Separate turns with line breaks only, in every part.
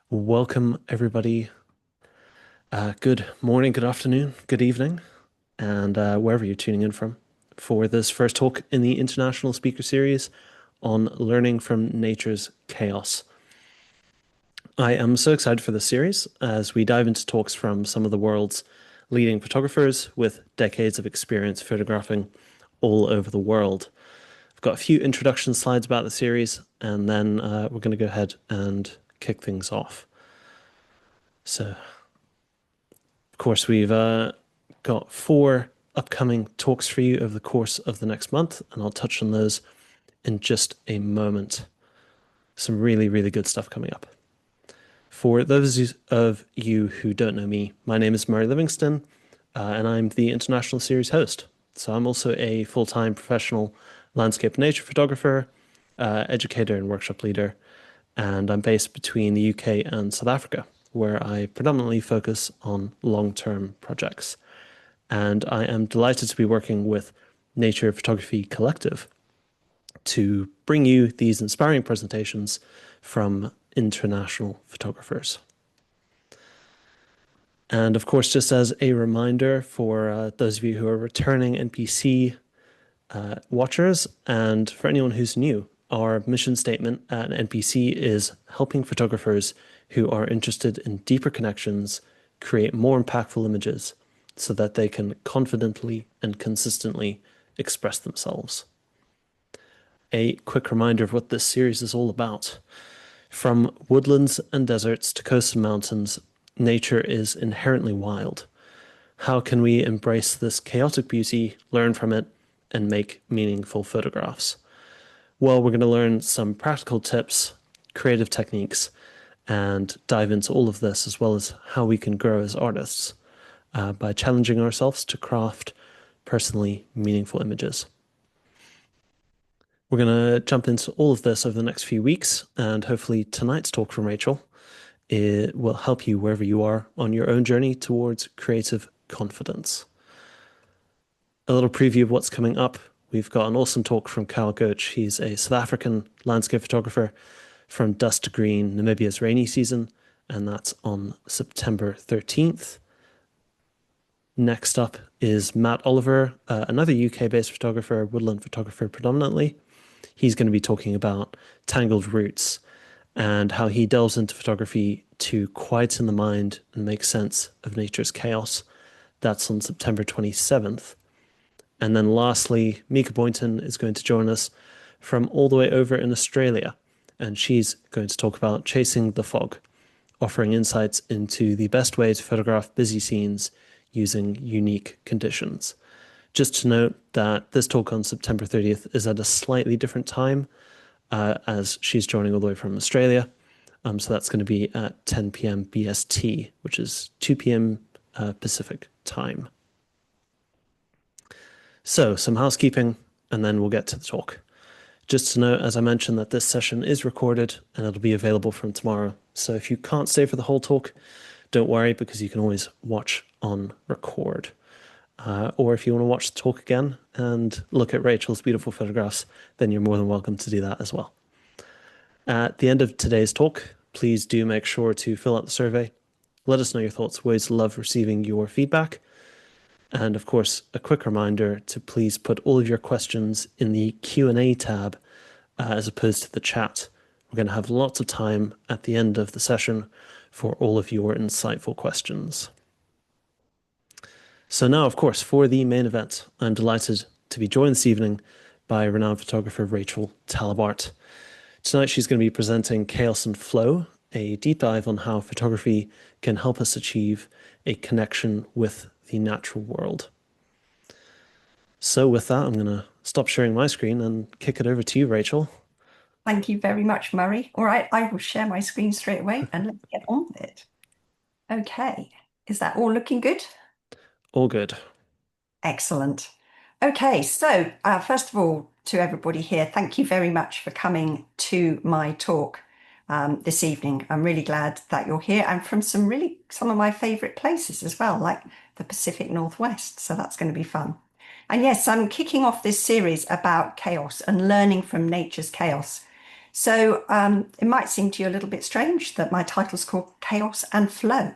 Welcome, everybody. Good morning, good afternoon, good evening, and wherever you're tuning in from for this first talk in the International Speaker Series on learning from nature's chaos. I am so excited for this series as we dive into talks from some of the world's leading photographers with decades of experience photographing all over the world. I've got a few introduction slides about the series, and then we're going to go ahead and kick things off. So, of course, we've got four upcoming talks for you over the course of the next month, and I'll touch on those in just a moment. Some really, really good stuff coming up. For those of you who don't know me, my name is Murray Livingston, and I'm the International Series host. So I'm also a full-time professional landscape nature photographer, educator, and workshop leader, and I'm based between the UK and South Africa, where I predominantly focus on long-term projects. And I am delighted to be working with Nature Photography Collective to bring you these inspiring presentations from international photographers. And of course, just as a reminder for those of you who are returning NPC watchers, and for anyone who's new, our mission statement at NPC is helping photographers who are interested in deeper connections create more impactful images so that they can confidently and consistently express themselves. A quick reminder of what this series is all about. From woodlands and deserts to coasts and mountains, nature is inherently wild. How can we embrace this chaotic beauty, learn from it, and make meaningful photographs? Well, we're going to learn some practical tips, creative techniques, and dive into all of this, as well as how we can grow as artists by challenging ourselves to craft personally meaningful images. We're going to jump into all of this over the next few weeks, and hopefully tonight's talk from Rachel, it will help you wherever you are on your own journey towards creative confidence. A little preview of what's coming up. We've got an awesome talk from Kyle Goach. He's a South African landscape photographer from dusk to green, Namibia's rainy season, and that's on September 13th. Next up is Matt Oliver, another UK-based photographer, woodland photographer predominantly. He's going to be talking about tangled roots and how he delves into photography to quieten the mind and make sense of nature's chaos. That's on September 27th. And then lastly, Mika Boynton is going to join us from all the way over in Australia, and she's going to talk about chasing the fog, offering insights into the best way to photograph busy scenes using unique conditions. Just to note that this talk on September 30th is at a slightly different time, as she's joining all the way from Australia. So that's going to be at 10 p.m. BST, which is 2 p.m. Pacific time. So some housekeeping, and then we'll get to the talk. Just to note, as I mentioned, that this session is recorded and it'll be available from tomorrow. So if you can't stay for the whole talk, don't worry, because you can always watch on record. Or if you want to watch the talk again and look at Rachel's beautiful photographs, then you're more than welcome to do that as well. At the end of today's talk, please do make sure to fill out the survey. Let us know your thoughts. We always love receiving your feedback. And of course, a quick reminder to please put all of your questions in the Q&A tab as opposed to the chat. We're going to have lots of time at the end of the session for all of your insightful questions. So now, of course, for the main event, I'm delighted to be joined this evening by renowned photographer Rachael Talibart. Tonight, she's going to be presenting Chaos and Flow, a deep dive on how photography can help us achieve a connection with the natural world. So with that, I'm going to stop sharing my screen and kick it over to you, Rachael.
Thank you very much, Murray. All right, I will share my screen straight away and let's get on with it. Okay, is that all looking good?
All good.
Excellent. Okay, so first of all, to everybody here, thank you very much for coming to my talk this evening. I'm really glad that you're here and from some of my favorite places as well, like the Pacific Northwest. So that's going to be fun. And yes, I'm kicking off this series about chaos and learning from nature's chaos. So it might seem to you a little bit strange that my title's called Chaos and Flow,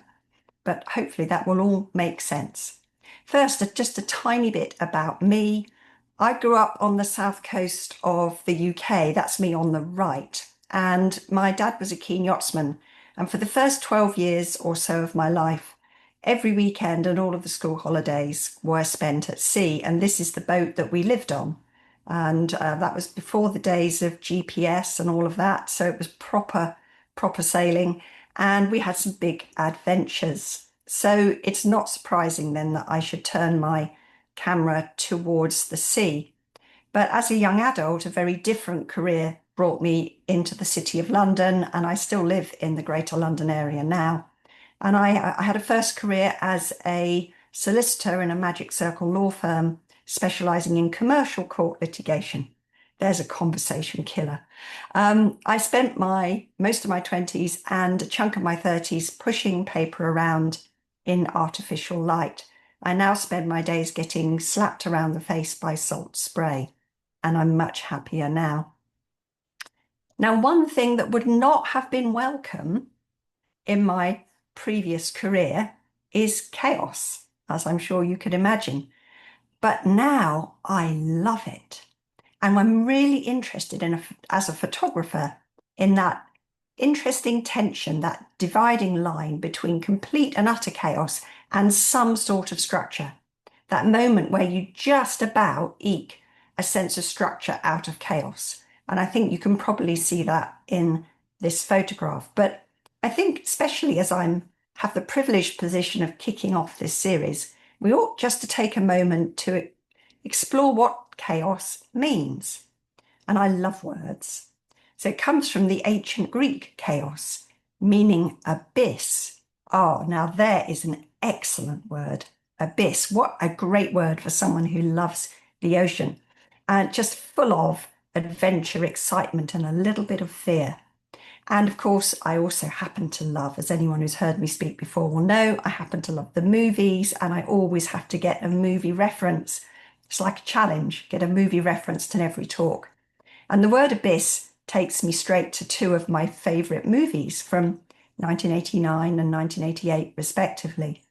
but hopefully that will all make sense. First, just a tiny bit about me. I grew up on the south coast of the UK. That's me on the right. And my dad was a keen yachtsman. And for the first 12 years or so of my life, every weekend and all of the school holidays were spent at sea. And this is the boat that we lived on. And that was before the days of GPS and all of that. So it was proper sailing. And we had some big adventures. So it's not surprising then that I should turn my camera towards the sea. But as a young adult, a very different career brought me into the City of London, and I still live in the Greater London area now. And I had a first career as a solicitor in a Magic Circle law firm specializing in commercial court litigation. There's a conversation killer. I spent most of my 20s and a chunk of my 30s pushing paper around in artificial light. I now spend my days getting slapped around the face by salt spray, and I'm much happier now. Now, one thing that would not have been welcome in my previous career is chaos, as I'm sure you could imagine. But now I love it. And I'm really interested as a photographer in that interesting tension, that dividing line between complete and utter chaos and some sort of structure. That moment where you just about eke a sense of structure out of chaos. And I think you can probably see that in this photograph. But I think, especially as have the privileged position of kicking off this series, we ought just to take a moment to explore what chaos means. And I love words. So it comes from the ancient Greek chaos, meaning abyss. Oh, now there is an excellent word, abyss. What a great word for someone who loves the ocean. And just full of adventure, excitement, and a little bit of fear. And of course, I also happen to love, as anyone who's heard me speak before will know, I happen to love the movies, and I always have to get a movie reference. It's like a challenge, get a movie reference to every talk. And the word abyss takes me straight to two of my favourite movies from 1989 and 1988, respectively.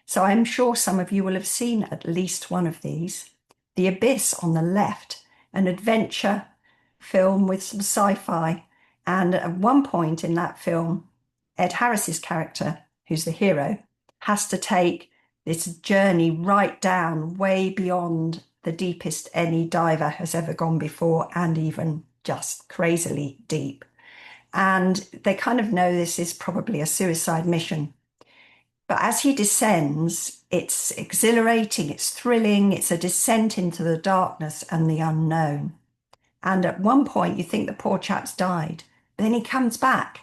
So I'm sure some of you will have seen at least one of these. The Abyss on the left, an adventure film with some sci-fi. And at one point in that film, Ed Harris's character, who's the hero, has to take this journey right down, way beyond the deepest any diver has ever gone before, and even just crazily deep. And they kind of know this is probably a suicide mission. But as he descends, it's exhilarating, it's thrilling, it's a descent into the darkness and the unknown. And at one point, you think the poor chap's died, but then he comes back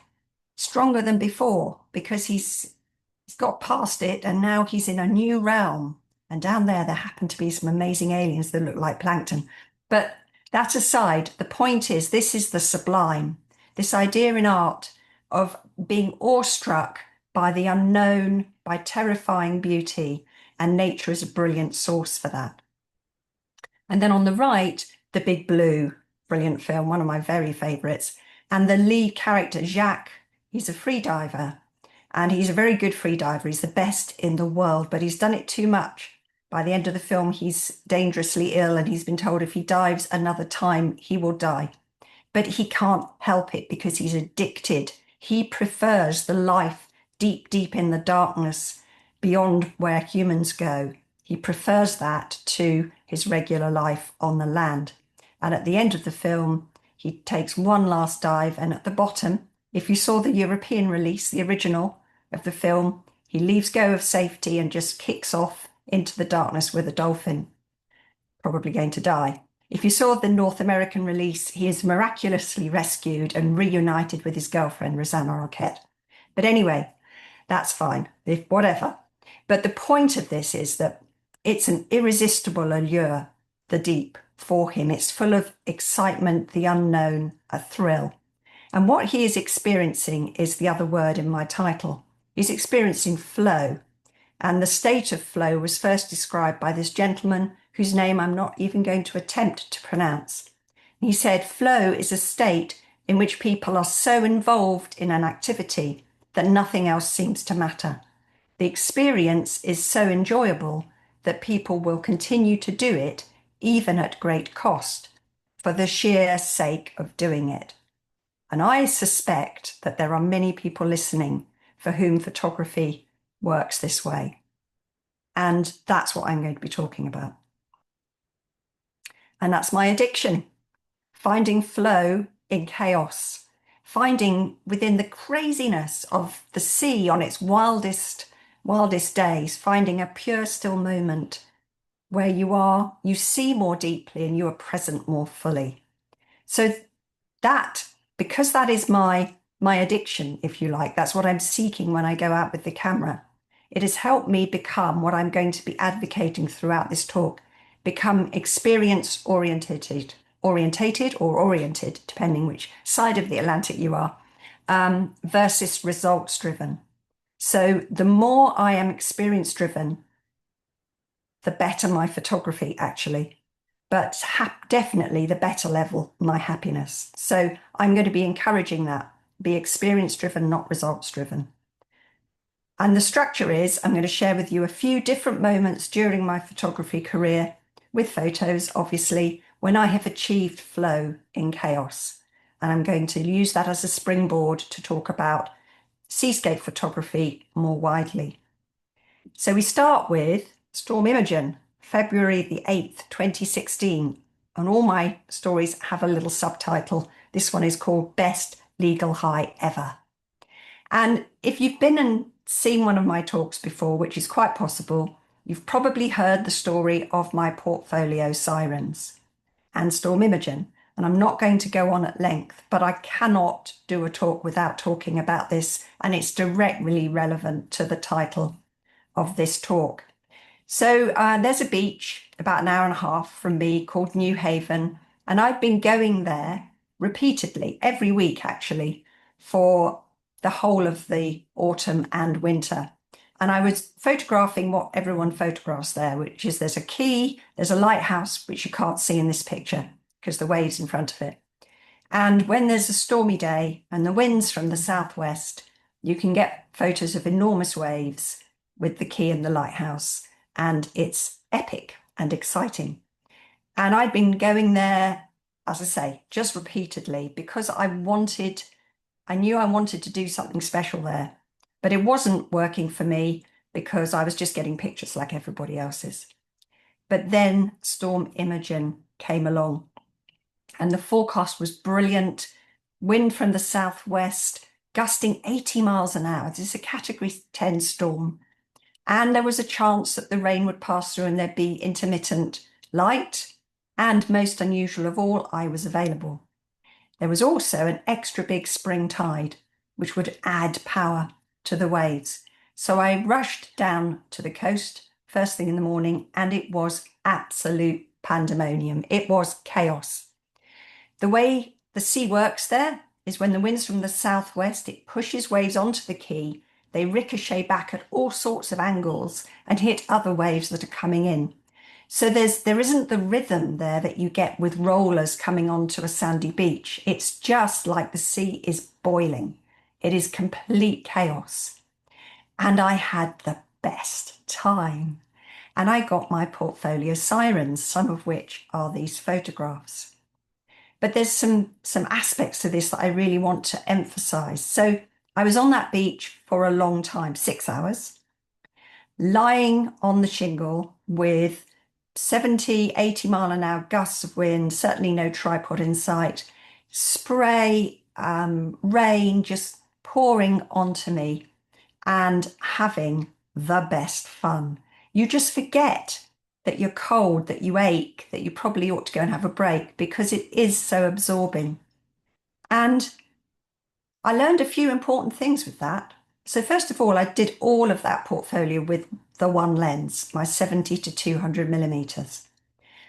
stronger than before because he's got past it and now he's in a new realm. And down there happen to be some amazing aliens that look like plankton. But that aside, the point is, this is the sublime, this idea in art of being awestruck by the unknown, by terrifying beauty, and nature is a brilliant source for that. And then on the right, The Big Blue, brilliant film, one of my very favourites. And the lead character, Jacques, he's a free diver. And he's a very good free diver. He's the best in the world, but he's done it too much. By the end of the film, he's dangerously ill and he's been told if he dives another time, he will die. But he can't help it because he's addicted. He prefers the life deep, deep in the darkness beyond where humans go. He prefers that to his regular life on the land. And at the end of the film, he takes one last dive. And at the bottom, if you saw the European release, the original of the film, he leaves go of safety and just kicks off into the darkness with a dolphin, probably going to die. If you saw the North American release, he is miraculously rescued and reunited with his girlfriend, Rosanna Arquette. But anyway, that's fine, whatever. But the point of this is that it's an irresistible allure, the deep, for him. It's full of excitement, the unknown, a thrill. And what he is experiencing is the other word in my title. He's experiencing flow. And the state of flow was first described by this gentleman whose name I'm not even going to attempt to pronounce. He said, flow is a state in which people are so involved in an activity that nothing else seems to matter. The experience is so enjoyable that people will continue to do it, even at great cost, for the sheer sake of doing it. And I suspect that there are many people listening for whom photography works this way. And that's what I'm going to be talking about. And that's my addiction, finding flow in chaos, finding within the craziness of the sea on its wildest days, finding a pure still moment where you see more deeply and you are present more fully. So that, because that is my addiction, if you like, that's what I'm seeking when I go out with the camera. It has helped me become what I'm going to be advocating throughout this talk, become experience orientated or oriented, depending which side of the Atlantic you are, versus results driven. So the more I am experience driven, the better my photography actually, but definitely the better level my happiness. So I'm going to be encouraging that, be experience driven, not results driven. And the structure is I'm going to share with you a few different moments during my photography career with photos, obviously, when I have achieved flow in chaos. And I'm going to use that as a springboard to talk about seascape photography more widely. So we start with Storm Imogen, February the 8th, 2016. And all my stories have a little subtitle. This one is called Best Legal High Ever. And if you've been and seen one of my talks before, which is quite possible, you've probably heard the story of my portfolio sirens and Storm Imogen. And I'm not going to go on at length, but I cannot do a talk without talking about this. And it's directly relevant to the title of this talk. So there's a beach about an hour and a half from me called New Haven. And I've been going there repeatedly, every week actually, for the whole of the autumn and winter. And I was photographing what everyone photographs there, which is there's a quay, there's a lighthouse, which you can't see in this picture because the wave's in front of it. And when there's a stormy day and the wind's from the southwest, you can get photos of enormous waves with the quay and the lighthouse. And it's epic and exciting. And I'd been going there, as I say, just repeatedly because I knew I wanted to do something special there, but it wasn't working for me because I was just getting pictures like everybody else's. But then Storm Imogen came along and the forecast was brilliant. Wind from the southwest, gusting 80 miles an hour. This is a category 10 storm. And there was a chance that the rain would pass through and there'd be intermittent light. And most unusual of all, I was available. There was also an extra big spring tide, which would add power to the waves. So I rushed down to the coast first thing in the morning, and it was absolute pandemonium. It was chaos. The way the sea works there is when the wind's from the southwest, it pushes waves onto the quay. They ricochet back at all sorts of angles and hit other waves that are coming in. So there isn't the rhythm there that you get with rollers coming onto a sandy beach. It's just like the sea is boiling. It is complete chaos. And I had the best time. And I got my portfolio sirens, some of which are these photographs. But there's some aspects to this that I really want to emphasize. So I was on that beach for a long time, 6 hours, lying on the shingle with 70, 80 mile an hour gusts of wind, certainly no tripod in sight, spray, rain just pouring onto me and having the best fun. You just forget that you're cold, that you ache, that you probably ought to go and have a break because it is so absorbing. And I learned a few important things with that. So first of all, I did all of that portfolio with the one lens, my 70 to 200 millimeters.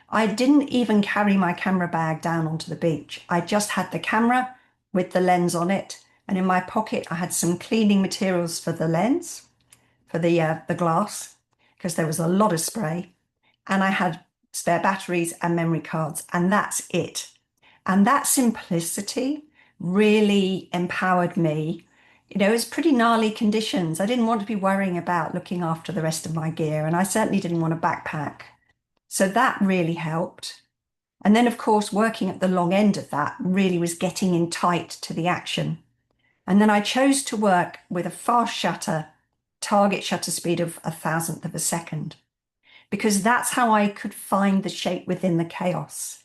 I didn't even carry my camera bag down onto the beach. I just had the camera with the lens on it. And in my pocket, I had some cleaning materials for the lens, for the glass, because there was a lot of spray. And I had spare batteries and memory cards, and that's it. And that simplicity really empowered me. It was pretty gnarly conditions. I didn't want to be worrying about looking after the rest of my gear, and I certainly didn't want a backpack. So that really helped. And then, of course, working at the long end of that really was getting in tight to the action. And then I chose to work with a fast shutter, target shutter speed of 1,000th of a second, because that's how I could find the shape within the chaos.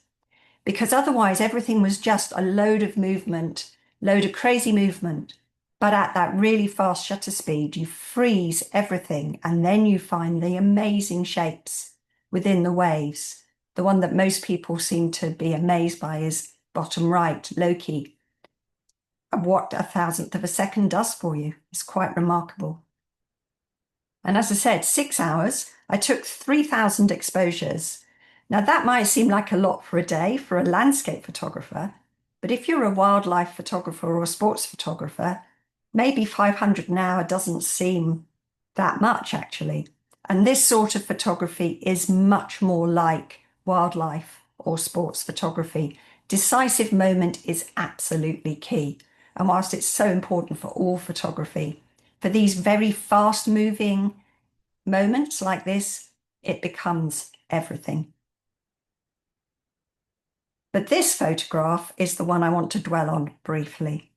Because otherwise, everything was just a load of movement, load of crazy movement. But at that really fast shutter speed, you freeze everything and then you find the amazing shapes within the waves. The one that most people seem to be amazed by is bottom right, Loki. What 1,000th of a second does for you is quite remarkable. And as I said, 6 hours, I took 3,000 exposures. Now, that might seem like a lot for a day for a landscape photographer, but if you're a wildlife photographer or a sports photographer, maybe 500 an hour doesn't seem that much, actually. And this sort of photography is much more like wildlife or sports photography. Decisive moment is absolutely key. And whilst it's so important for all photography, for these very fast moving moments like this, it becomes everything. But this photograph is the one I want to dwell on briefly.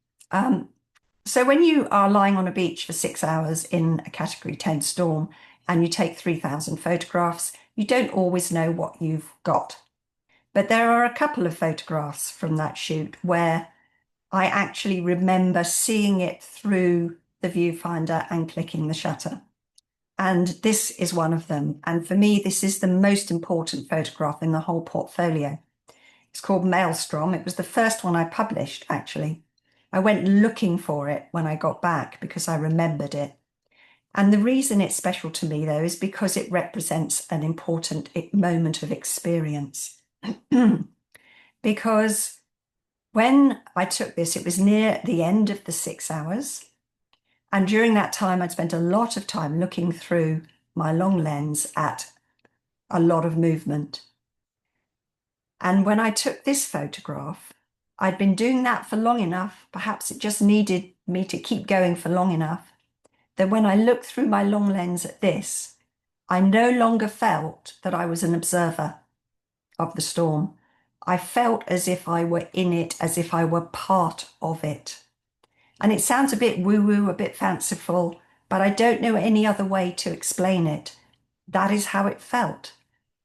So when you are lying on a beach for 6 hours in a Category 10 storm and you take 3,000 photographs, you don't always know what you've got. But there are a couple of photographs from that shoot where I actually remember seeing it through the viewfinder and clicking the shutter. And this is one of them. And for me, this is the most important photograph in the whole portfolio. It's called Maelstrom. It was the first one I published, actually. I went looking for it when I got back because I remembered it. And the reason it's special to me, though, is because it represents an important moment of experience. Because when I took this, it was near the end of the 6 hours. And during that time, I'd spent a lot of time looking through my long lens at a lot of movement. And when I took this photograph, I'd been doing that for long enough, perhaps it just needed me to keep going for long enough, that when I looked through my long lens at this, I no longer felt that I was an observer of the storm. I felt as if I were in it, as if I were part of it. And it sounds a bit woo-woo, a bit fanciful, but I don't know any other way to explain it. That is how it felt.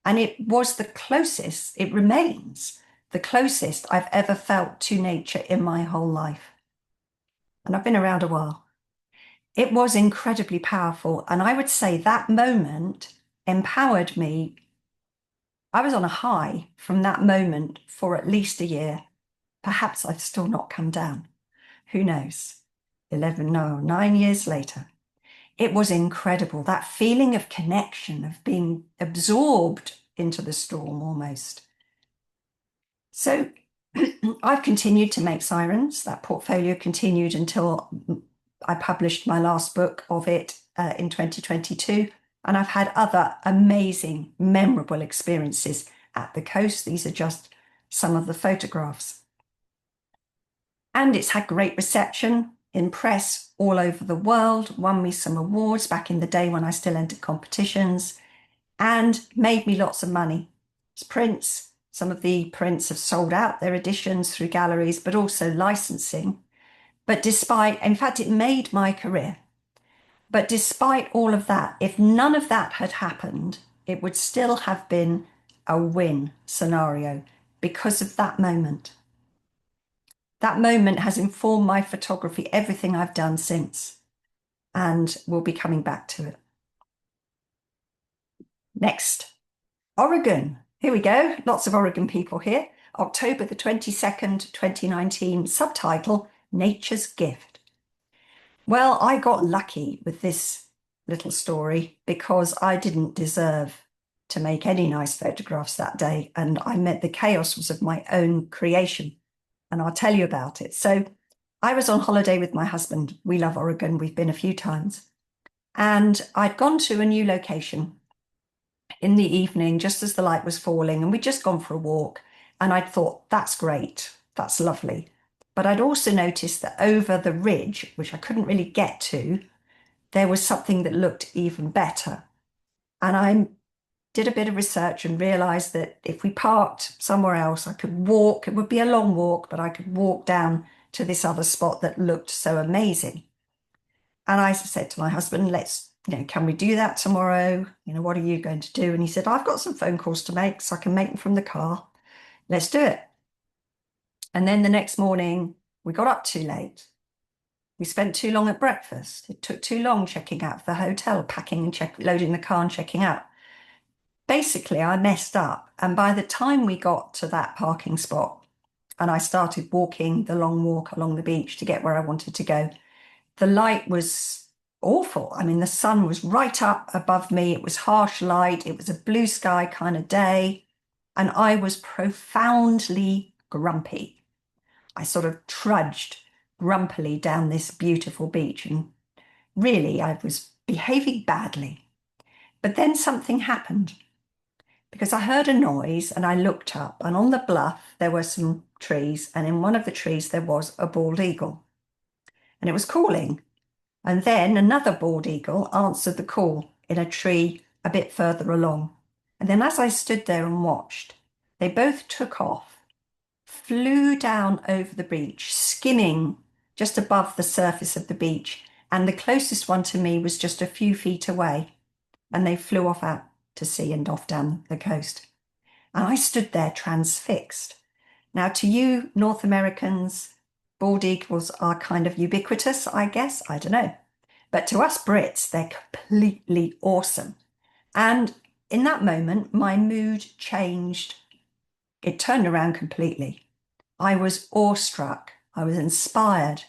And it was the closest, it remains the closest I've ever felt to nature in my whole life. And I've been around a while. It was incredibly powerful. And I would say that moment empowered me. I was on a high from that moment for at least a year. Perhaps I've still not come down. Who knows? 9 years later. It was incredible. That feeling of connection, of being absorbed into the storm almost. So I've continued to make sirens. That portfolio continued until I published my last book of it in 2022. And I've had other amazing, memorable experiences at the coast. These are just some of the photographs. And it's had great reception in press all over the world, won me some awards back in the day when I still entered competitions, and made me lots of money. It's prints. Some of the prints have sold out their editions through galleries, but also licensing. But in fact, it made my career. But despite all of that, if none of that had happened, it would still have been a win scenario because of that moment. That moment has informed my photography, everything I've done since, and we'll be coming back to it. Next, Oregon. Here we go. Lots of Oregon people here. October the 22nd, 2019, subtitle, Nature's Gift. Well, I got lucky with this little story because I didn't deserve to make any nice photographs that day. And I meant the chaos was of my own creation. And I'll tell you about it. So I was on holiday with my husband. We love Oregon. We've been a few times. And I'd gone to a new location in the evening, just as the light was falling, and we'd just gone for a walk. And I'd thought, that's great. That's lovely. But I'd also noticed that over the ridge, which I couldn't really get to, there was something that looked even better. And I did a bit of research and realized that if we parked somewhere else, I could walk. It would be a long walk, but I could walk down to this other spot that looked so amazing. And I said to my husband, can we do that tomorrow? What are you going to do? And he said, I've got some phone calls to make, so I can make them from the car. Let's do it. And then the next morning, we got up too late. We spent too long at breakfast. It took too long checking out of the hotel, packing and loading the car and checking out. Basically, I messed up. And by the time we got to that parking spot and I started walking the long walk along the beach to get where I wanted to go, the light was awful. I mean, the sun was right up above me. It was harsh light. It was a blue sky kind of day. And I was profoundly grumpy. I sort of trudged grumpily down this beautiful beach. And really, I was behaving badly. But then something happened because I heard a noise and I looked up, and on the bluff there were some trees, and in one of the trees there was a bald eagle, and it was calling. And then another bald eagle answered the call in a tree a bit further along. And then as I stood there and watched, they both took off, flew down over the beach, skimming just above the surface of the beach, and the closest one to me was just a few feet away, and they flew off out to sea and off down the coast. And I stood there transfixed. Now, to you North Americans, bald eagles are kind of ubiquitous, I guess. I don't know. But to us Brits, they're completely awesome. And in that moment, my mood changed. It turned around completely. I was awestruck. I was inspired.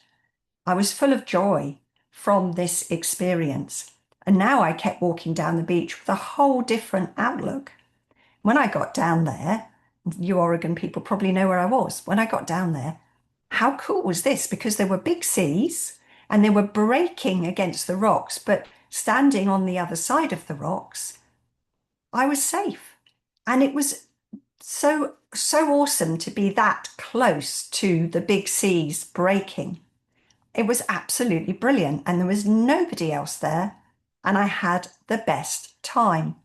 I was full of joy from this experience. And now I kept walking down the beach with a whole different outlook. When I got down there, you Oregon people probably know where I was. When I got down there, how cool was this? Because there were big seas and they were breaking against the rocks, but standing on the other side of the rocks, I was safe. And it was so awesome to be that close to the big seas breaking. It was absolutely brilliant. And there was nobody else there. And I had the best time.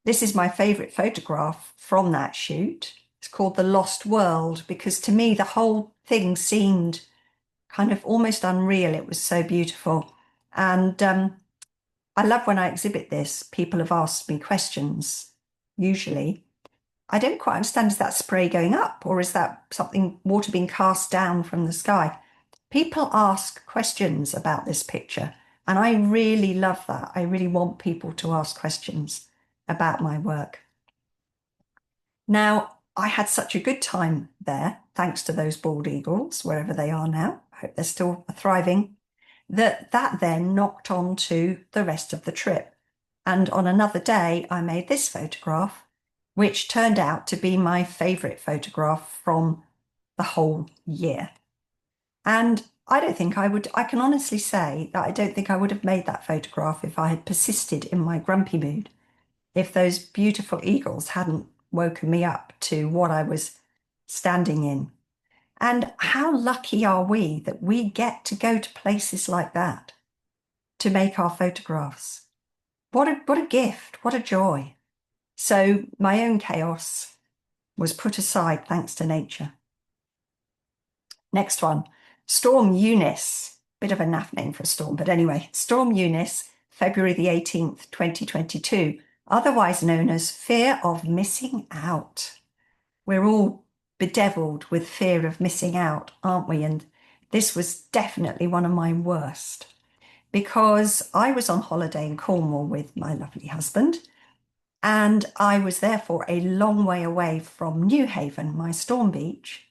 This is my favorite photograph from that shoot. It's called The Lost World because to me, the whole thing seemed kind of almost unreal. It was so beautiful. And I love when I exhibit this, people have asked me questions, usually. I don't quite understand, is that spray going up or is that something, water being cast down from the sky? People ask questions about this picture, and I really love that. I really want people to ask questions about my work. Now, I had such a good time there, thanks to those bald eagles, wherever they are now. I hope they're still thriving. That then knocked on to the rest of the trip. And on another day, I made this photograph, which turned out to be my favorite photograph from the whole year. And I can honestly say that I don't think I would have made that photograph if I had persisted in my grumpy mood, if those beautiful eagles hadn't woken me up to what I was standing in. And how lucky are we that we get to go to places like that to make our photographs? What a gift, what a joy. So my own chaos was put aside thanks to nature. Next one, Storm Eunice. Bit of a naff name for a storm, but anyway, Storm Eunice, February the 18th, 2022, otherwise known as fear of missing out. We're all bedeviled with fear of missing out, aren't we? And this was definitely one of my worst because I was on holiday in Cornwall with my lovely husband, and I was therefore a long way away from New Haven, my storm beach,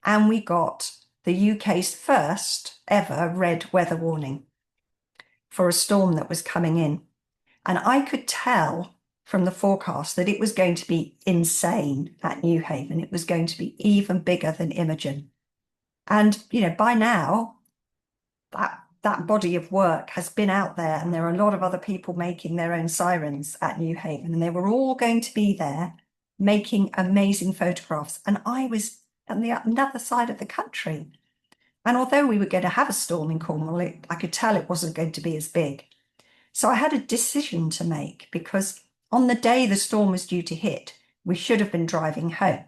and we got the UK's first ever red weather warning for a storm that was coming in. And I could tell from the forecast that it was going to be insane at New Haven. It was going to be even bigger than Imogen. And, by now, that body of work has been out there, and there are a lot of other people making their own sirens at New Haven, and they were all going to be there making amazing photographs. And I was on the other side of the country. And although we were going to have a storm in Cornwall, I could tell it wasn't going to be as big. So I had a decision to make because on the day the storm was due to hit, we should have been driving home.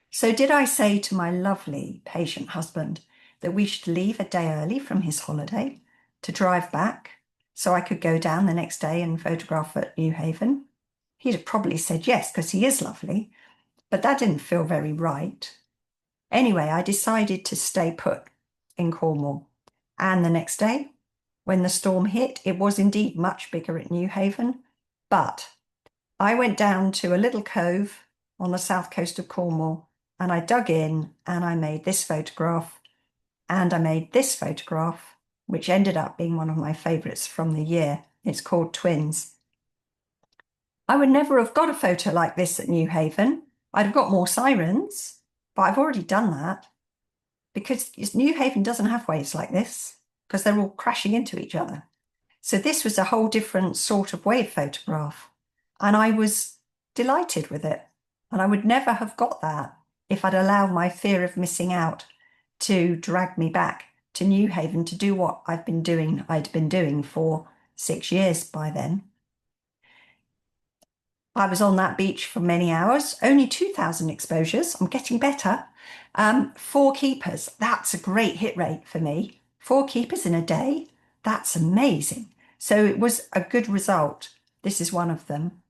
So did I say to my lovely patient husband that we should leave a day early from his holiday to drive back so I could go down the next day and photograph at New Haven? He'd have probably said yes, because he is lovely, but that didn't feel very right. Anyway, I decided to stay put in Cornwall. And the next day, when the storm hit, it was indeed much bigger at New Haven, but I went down to a little cove on the south coast of Cornwall and I dug in and I made this photograph and I made this photograph, which ended up being one of my favourites from the year. It's called Twins. I would never have got a photo like this at New Haven. I'd have got more sirens, but I've already done that because New Haven doesn't have waves like this because they're all crashing into each other. So this was a whole different sort of wave photograph. And I was delighted with it. And I would never have got that if I'd allowed my fear of missing out to drag me back to New Haven to do what I'd been doing for 6 years by then. I was on that beach for many hours, only 2,000 exposures. I'm getting better. 4 keepers, that's a great hit rate for me. 4 keepers in a day, that's amazing. So it was a good result. This is one of them.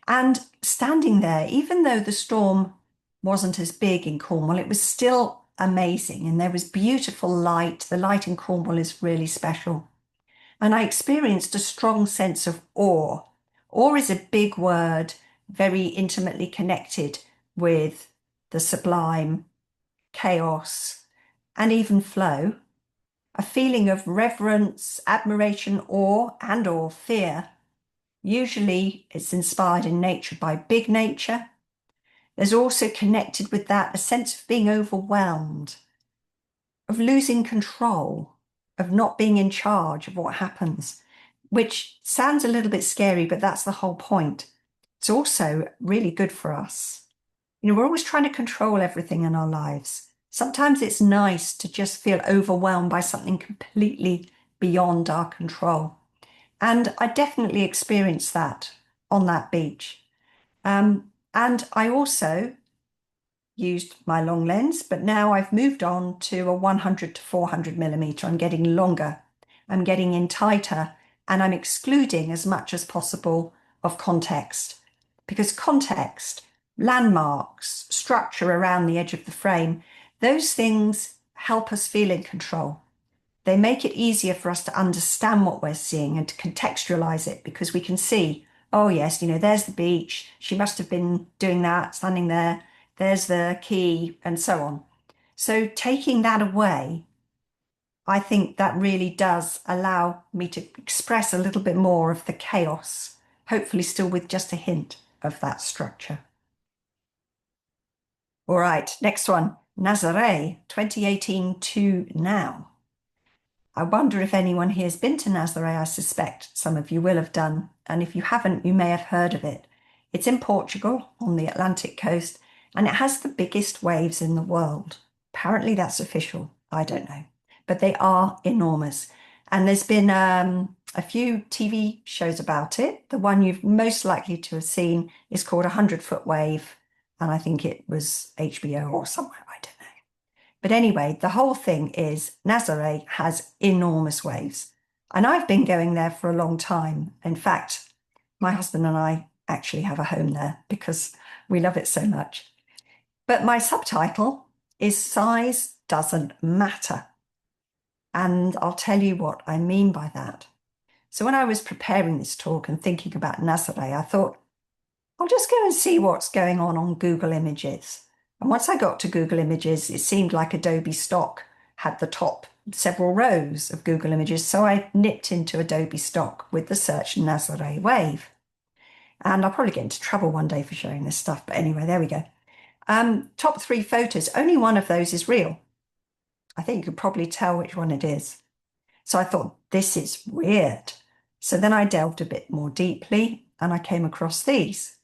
And standing there, even though the storm wasn't as big in Cornwall, it was still amazing. And there was beautiful light. The light in Cornwall is really special. And I experienced a strong sense of awe. Awe is a big word, very intimately connected with the sublime, chaos, and even flow. A feeling of reverence, admiration, awe, and or fear. Usually it's inspired in nature by big nature. There's also connected with that a sense of being overwhelmed, of losing control, of not being in charge of what happens, which sounds a little bit scary, but that's the whole point. It's also really good for us. You know, we're always trying to control everything in our lives. Sometimes it's nice to just feel overwhelmed by something completely beyond our control. And I definitely experienced that on that beach. And I also used my long lens, but now I've moved on to a 100 to 400 millimeter. I'm getting longer, I'm getting in tighter, and I'm excluding as much as possible of context because context, landmarks, structure around the edge of the frame, those things help us feel in control. They make it easier for us to understand what we're seeing and to contextualize it because we can see, oh, yes, you know, there's the beach. She must have been doing that, standing there. There's the key, and so on. So taking that away, I think that really does allow me to express a little bit more of the chaos, hopefully still with just a hint of that structure. All right, next one, Nazaré, 2018 to now. I wonder if anyone here has been to Nazaré. I suspect some of you will have done. And if you haven't, you may have heard of it. It's in Portugal on the Atlantic coast, and it has the biggest waves in the world. Apparently that's official. I don't know. But they are enormous. And there's been a few TV shows about it. The one you've most likely to have seen is called 100-Foot Wave. And I think it was HBO or somewhere. I don't know. But anyway, the whole thing is Nazaré has enormous waves. And I've been going there for a long time. In fact, my husband and I actually have a home there because we love it so much. But my subtitle is Size Doesn't Matter. And I'll tell you what I mean by that. So when I was preparing this talk and thinking about Nazaré, I thought, I'll just go and see what's going on Google Images. And once I got to Google Images, it seemed like Adobe Stock had the top several rows of Google Images. So I nipped into Adobe Stock with the search Nazaré wave. And I'll probably get into trouble one day for showing this stuff. But anyway, there we go. Top 3 photos. Only one of those is real. I think you could probably tell which one it is. So I thought, this is weird. So then I delved a bit more deeply and I came across these.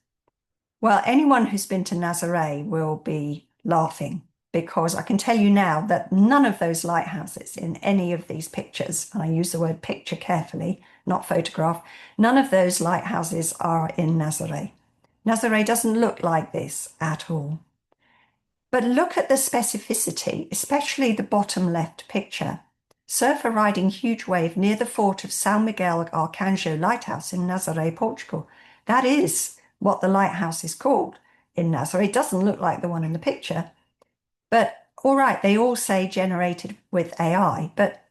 Well, anyone who's been to Nazaré will be laughing because I can tell you now that none of those lighthouses in any of these pictures, and I use the word picture carefully, not photograph, none of those lighthouses are in Nazaré. Nazaré doesn't look like this at all. But look at the specificity, especially the bottom left picture. Surfer riding huge wave near the fort of São Miguel Arcanjo Lighthouse in Nazaré, Portugal. That is what the lighthouse is called in Nazaré. It doesn't look like the one in the picture. But all right, they all say generated with AI, but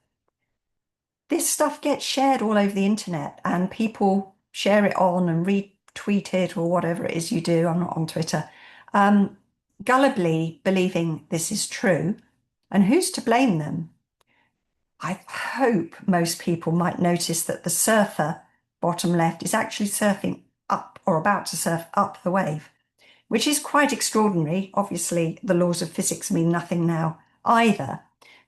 this stuff gets shared all over the internet and people share it on and retweet it or whatever it is you do. I'm not on Twitter. Um, Gullibly believing this is true. And who's to blame them? I hope most people might notice that the surfer, bottom left, is actually surfing up or about to surf up the wave, which is quite extraordinary. Obviously, the laws of physics mean nothing now either.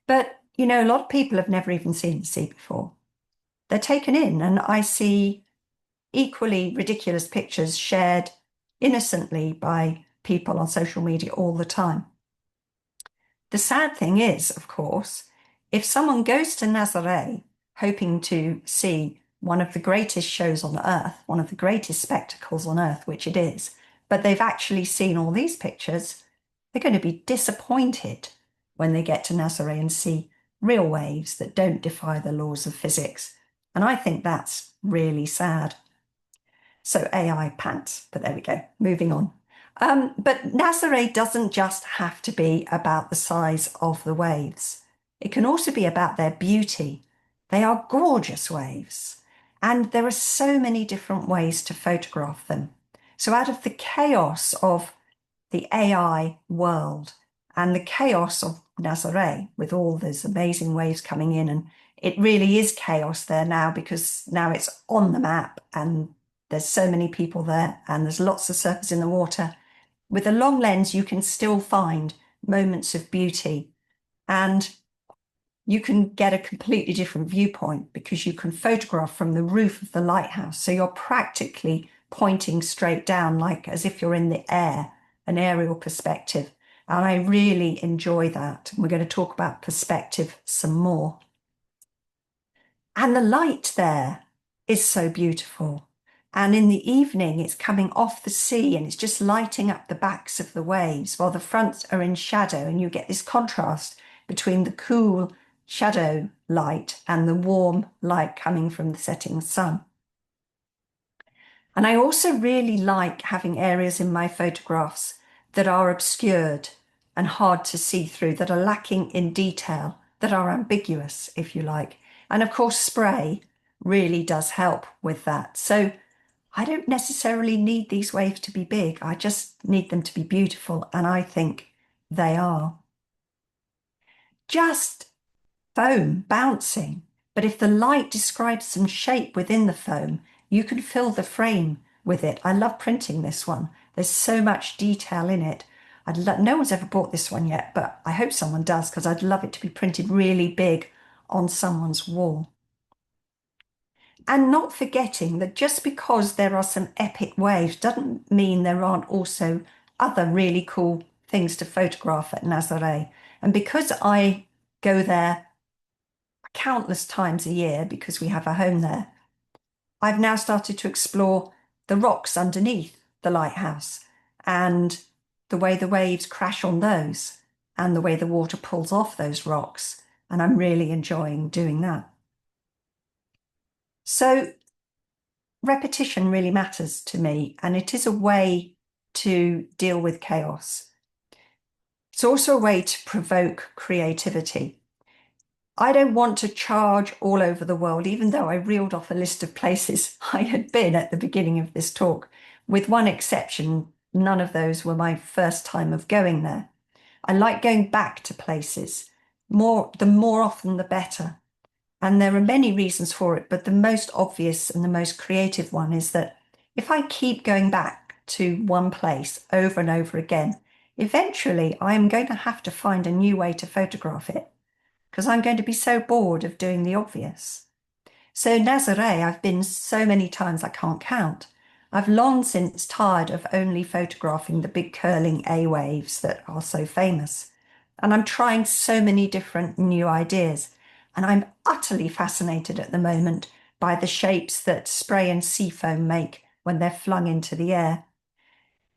But, you know, a lot of people have never even seen the sea before. They're taken in, and I see equally ridiculous pictures shared innocently by people on social media all the time. The sad thing is, of course, if someone goes to Nazaré hoping to see one of the greatest shows on earth, one of the greatest spectacles on earth, which it is, but they've actually seen all these pictures, they're going to be disappointed when they get to Nazaré and see real waves that don't defy the laws of physics. And I think that's really sad. So AI pants, but there we go, moving on. But Nazaré doesn't just have to be about the size of the waves. It can also be about their beauty. They are gorgeous waves, and there are so many different ways to photograph them. So out of the chaos of the AI world and the chaos of Nazaré with all those amazing waves coming in, and it really is chaos there now because now it's on the map and there's so many people there and there's lots of surfers in the water. With a long lens, you can still find moments of beauty and you can get a completely different viewpoint because you can photograph from the roof of the lighthouse. So you're practically pointing straight down, like as if you're in the air, an aerial perspective. And I really enjoy that. We're going to talk about perspective some more. And the light there is so beautiful. And in the evening, it's coming off the sea and it's just lighting up the backs of the waves while the fronts are in shadow. And you get this contrast between the cool shadow light and the warm light coming from the setting sun. And I also really like having areas in my photographs that are obscured and hard to see through, that are lacking in detail, that are ambiguous, if you like. And of course, spray really does help with that. So I don't necessarily need these waves to be big. I just need them to be beautiful. And I think they are. Just foam bouncing. But if the light describes some shape within the foam, you can fill the frame with it. I love printing this one. There's so much detail in it. No one's ever bought this one yet, but I hope someone does because I'd love it to be printed really big on someone's wall. And not forgetting that just because there are some epic waves doesn't mean there aren't also other really cool things to photograph at Nazaré. And because I go there countless times a year because we have a home there, I've now started to explore the rocks underneath the lighthouse and the way the waves crash on those and the way the water pulls off those rocks. And I'm really enjoying doing that. So repetition really matters to me, and it is a way to deal with chaos. It's also a way to provoke creativity. I don't want to charge all over the world, even though I reeled off a list of places I had been at the beginning of this talk. With one exception, none of those were my first time of going there. I like going back to places. The more often, the better. And there are many reasons for it, but the most obvious and the most creative one is that if I keep going back to one place over and over again, eventually I am going to have to find a new way to photograph it because I'm going to be so bored of doing the obvious. So Nazaré, I've been so many times I can't count. I've long since tired of only photographing the big curling A waves that are so famous. And I'm trying so many different new ideas. And I'm utterly fascinated at the moment by the shapes that spray and sea foam make when they're flung into the air.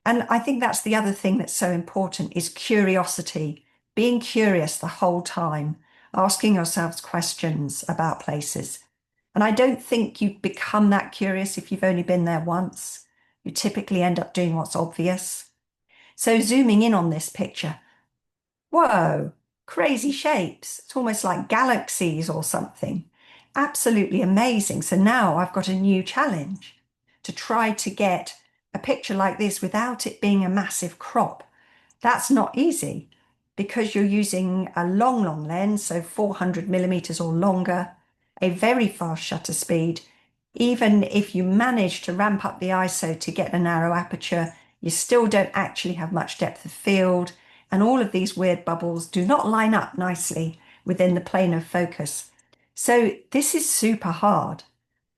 And I think that's the other thing that's so important is curiosity, being curious the whole time, asking yourselves questions about places. And I don't think you become that curious if you've only been there once. You typically end up doing what's obvious. So zooming in on this picture, whoa, crazy shapes. It's almost like galaxies or something. Absolutely amazing. So now I've got a new challenge to try to get a picture like this without it being a massive crop. That's not easy because you're using a long, long lens, so 400 millimeters or longer, a very fast shutter speed. Even if you manage to ramp up the ISO to get a narrow aperture, you still don't actually have much depth of field. And all of these weird bubbles do not line up nicely within the plane of focus. So this is super hard.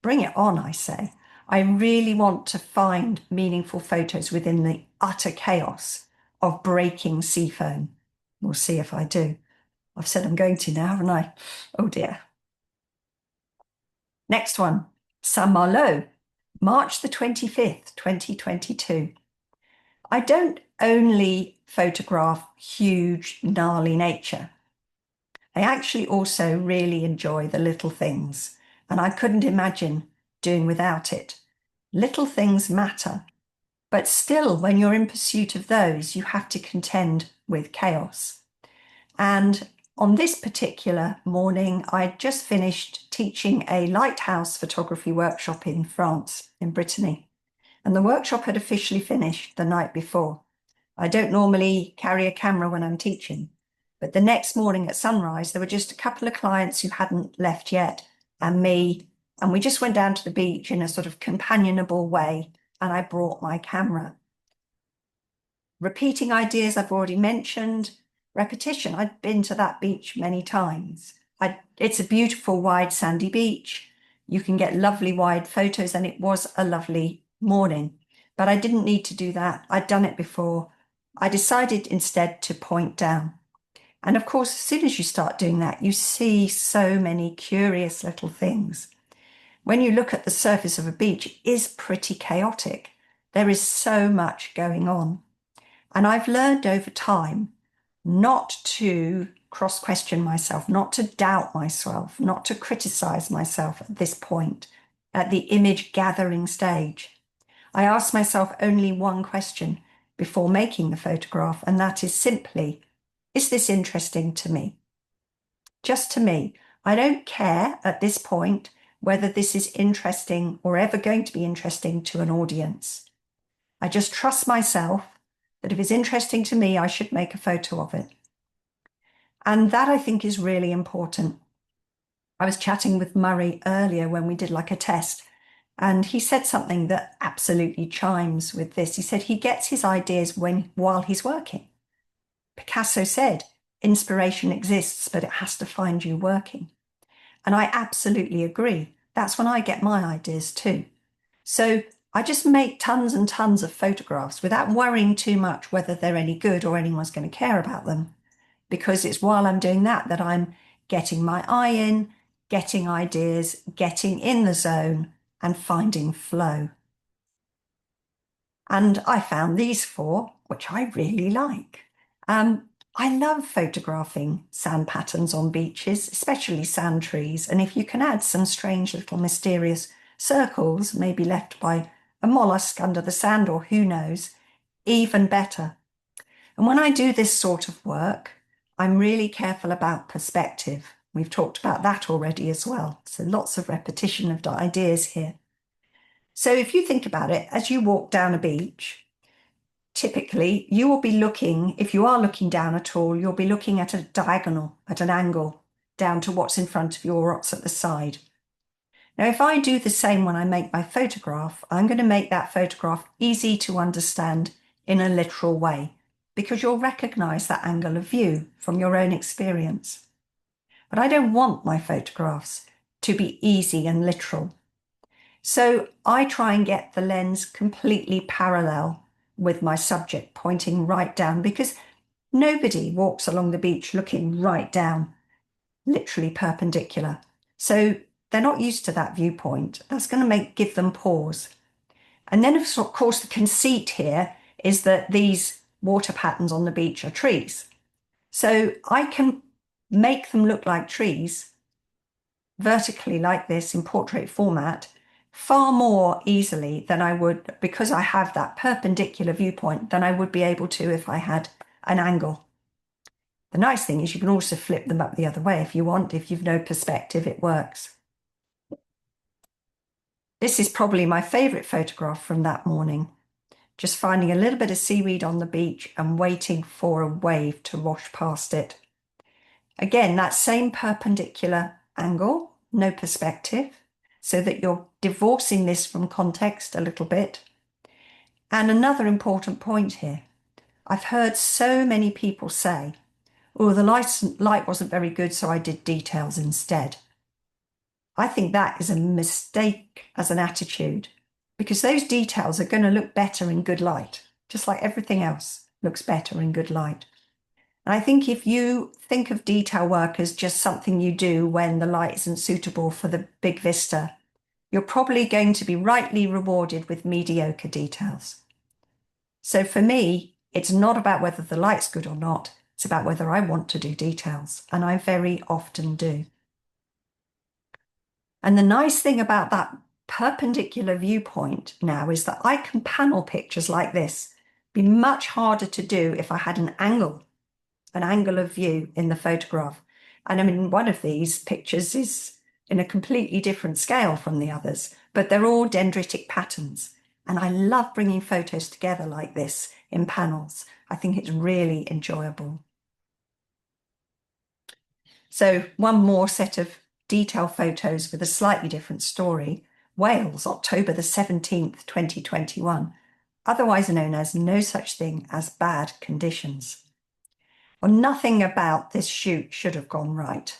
Bring it on, I say. I really want to find meaningful photos within the utter chaos of breaking sea foam. We'll see if I do. I've said I'm going to now, haven't I? Oh dear. Next one, Saint-Malo, March the 25th, 2022. I don't only photograph huge, gnarly nature. I actually also really enjoy the little things, and I couldn't imagine doing without it. Little things matter, but still, when you're in pursuit of those, you have to contend with chaos. And on this particular morning, I'd just finished teaching a lighthouse photography workshop in France, in Brittany, and the workshop had officially finished the night before. I don't normally carry a camera when I'm teaching, but the next morning at sunrise, there were just a couple of clients who hadn't left yet, and me, and we just went down to the beach in a sort of companionable way, and I brought my camera. Repeating ideas I've already mentioned, repetition. I'd been to that beach many times. It's a beautiful, wide, sandy beach. You can get lovely, wide photos, and it was a lovely morning. But I didn't need to do that. I'd done it before. I decided instead to point down. And of course, as soon as you start doing that, you see so many curious little things. When you look at the surface of a beach, it is pretty chaotic. There is so much going on. And I've learned over time not to cross-question myself, not to doubt myself, not to criticize myself at this point, at the image gathering stage. I ask myself only one question before making the photograph, and that is simply, is this interesting to me? Just to me. I don't care at this point whether this is interesting or ever going to be interesting to an audience. I just trust myself that if it's interesting to me, I should make a photo of it. And that I think is really important. I was chatting with Murray earlier when we did like a test, and he said something that absolutely chimes with this. He said he gets his ideas while he's working. Picasso said, inspiration exists, but it has to find you working. And I absolutely agree. That's when I get my ideas too. So I just make tons and tons of photographs without worrying too much whether they're any good or anyone's going to care about them. Because it's while I'm doing that that I'm getting my eye in, getting ideas, getting in the zone, and finding flow. And I found these four, which I really like. I love photographing sand patterns on beaches, especially sand trees. And if you can add some strange little mysterious circles, maybe left by a mollusk under the sand or who knows, even better. And when I do this sort of work, I'm really careful about perspective. We've talked about that already as well. So lots of repetition of ideas here. So if you think about it, as you walk down a beach, typically you will be looking, if you are looking down at all, you'll be looking at a diagonal, at an angle, down to what's in front of you or what's at the side. Now, if I do the same when I make my photograph, I'm going to make that photograph easy to understand in a literal way, because you'll recognize that angle of view from your own experience. But I don't want my photographs to be easy and literal. So I try and get the lens completely parallel with my subject, pointing right down, because Nobody walks along the beach looking right down, literally perpendicular. So they're not used to that viewpoint. That's going to give them pause. And then, of course, the conceit here is that these water patterns on the beach are trees. So I can make them look like trees vertically like this in portrait format far more easily than I would, because I have that perpendicular viewpoint, than I would be able to if I had an angle. The nice thing is you can also flip them up the other way if you want. If you've no perspective, it works. This is probably my favourite photograph from that morning. Just finding a little bit of seaweed on the beach and waiting for a wave to wash past it. Again, that same perpendicular angle, no perspective, so that you're divorcing this from context a little bit. And another important point here, I've heard so many people say, oh, the light wasn't very good, so I did details instead. I think that is a mistake as an attitude, because those details are going to look better in good light, just like everything else looks better in good light. And I think if you think of detail work as just something you do when the light isn't suitable for the big vista, you're probably going to be rightly rewarded with mediocre details. So for me, it's not about whether the light's good or not. It's about whether I want to do details, and I very often do. And the nice thing about that perpendicular viewpoint now is that I can panel pictures like this. Be much harder to do if I had an angle of view in the photograph. And I mean, one of these pictures is in a completely different scale from the others, but they're all dendritic patterns. And I love bringing photos together like this in panels. I think it's really enjoyable. So one more set of detail photos with a slightly different story. Wales, October the 17th, 2021, otherwise known as No Such Thing as Bad Conditions. Well, nothing about this shoot should have gone right.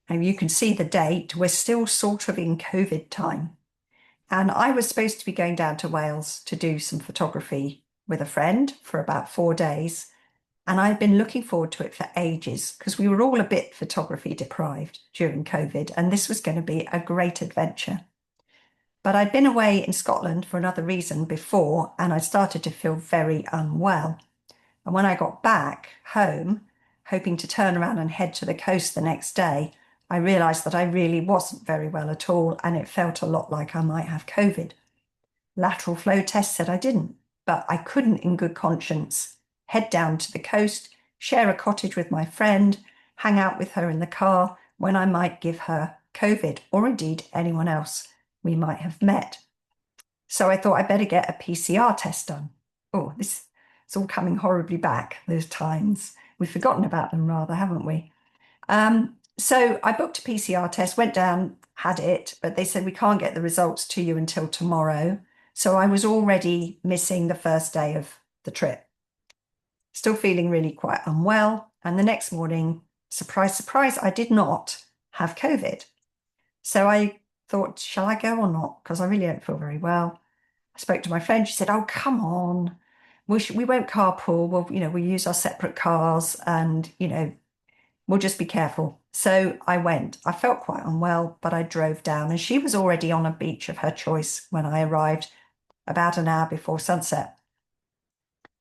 And you can see the date, we're still sort of in COVID time. And I was supposed to be going down to Wales to do some photography with a friend for about 4 days. And I'd been looking forward to it for ages because we were all a bit photography deprived during COVID, and this was going to be a great adventure. But I'd been away in Scotland for another reason before, and I started to feel very unwell. And when I got back home, hoping to turn around and head to the coast the next day, I realised that I really wasn't very well at all, and it felt a lot like I might have COVID. Lateral flow test said I didn't, but I couldn't in good conscience head down to the coast, share a cottage with my friend, hang out with her in the car when I might give her COVID, or indeed anyone else we might have met. So I thought I'd better get a PCR test done. Oh, this it's all coming horribly back, those times. We've forgotten about them rather, haven't we? So I booked a PCR test, went down, had it, but they said we can't get the results to you until tomorrow. So I was already missing the first day of the trip. Still feeling really quite unwell. And the next morning, surprise, surprise, I did not have COVID. So I thought, shall I go or not? Because I really don't feel very well. I spoke to my friend. She said, oh, come on. We won't carpool. We'll use our separate cars and, we'll just be careful. So I went. I felt quite unwell, but I drove down, and she was already on a beach of her choice when I arrived about an hour before sunset.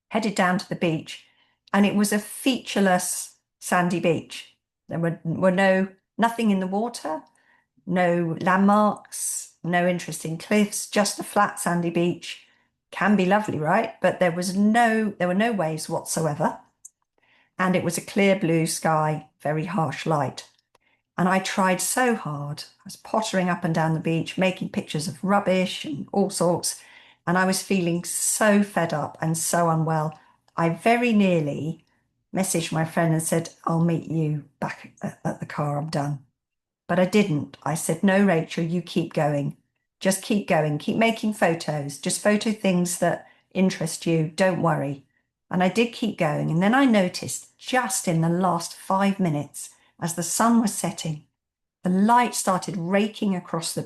Headed down to the beach, and it was a featureless sandy beach. There were nothing in the water, no landmarks, no interesting cliffs, just a flat sandy beach. Can be lovely, right? But there were no waves whatsoever. And it was a clear blue sky, very harsh light. And I tried so hard. I was pottering up and down the beach, making pictures of rubbish and all sorts. And I was feeling so fed up and so unwell. I very nearly messaged my friend and said, I'll meet you back at the car, I'm done. But I didn't. I said, no, Rachel, you keep going. Just keep going. Keep making photos. Just photo things that interest you. Don't worry. And I did keep going. And then I noticed just in the last 5 minutes, as the sun was setting, the light started raking across the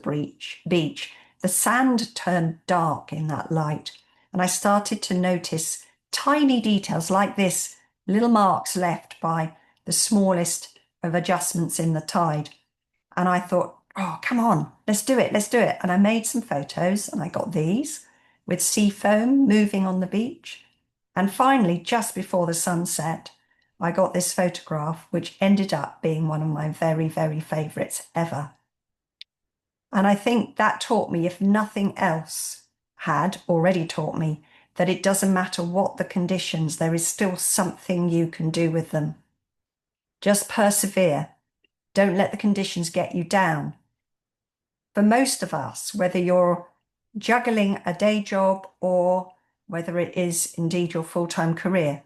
beach. The sand turned dark in that light. And I started to notice tiny details like this little marks left by the smallest of adjustments in the tide. And I thought, oh, come on, let's do it, let's do it. And I made some photos and I got these with sea foam moving on the beach. And finally, just before the sunset, I got this photograph, which ended up being one of my very, very favorites ever. And I think that taught me, if nothing else had already taught me, that it doesn't matter what the conditions, there is still something you can do with them. Just persevere. Don't let the conditions get you down. For most of us, whether you're juggling a day job or whether it is indeed your full-time career,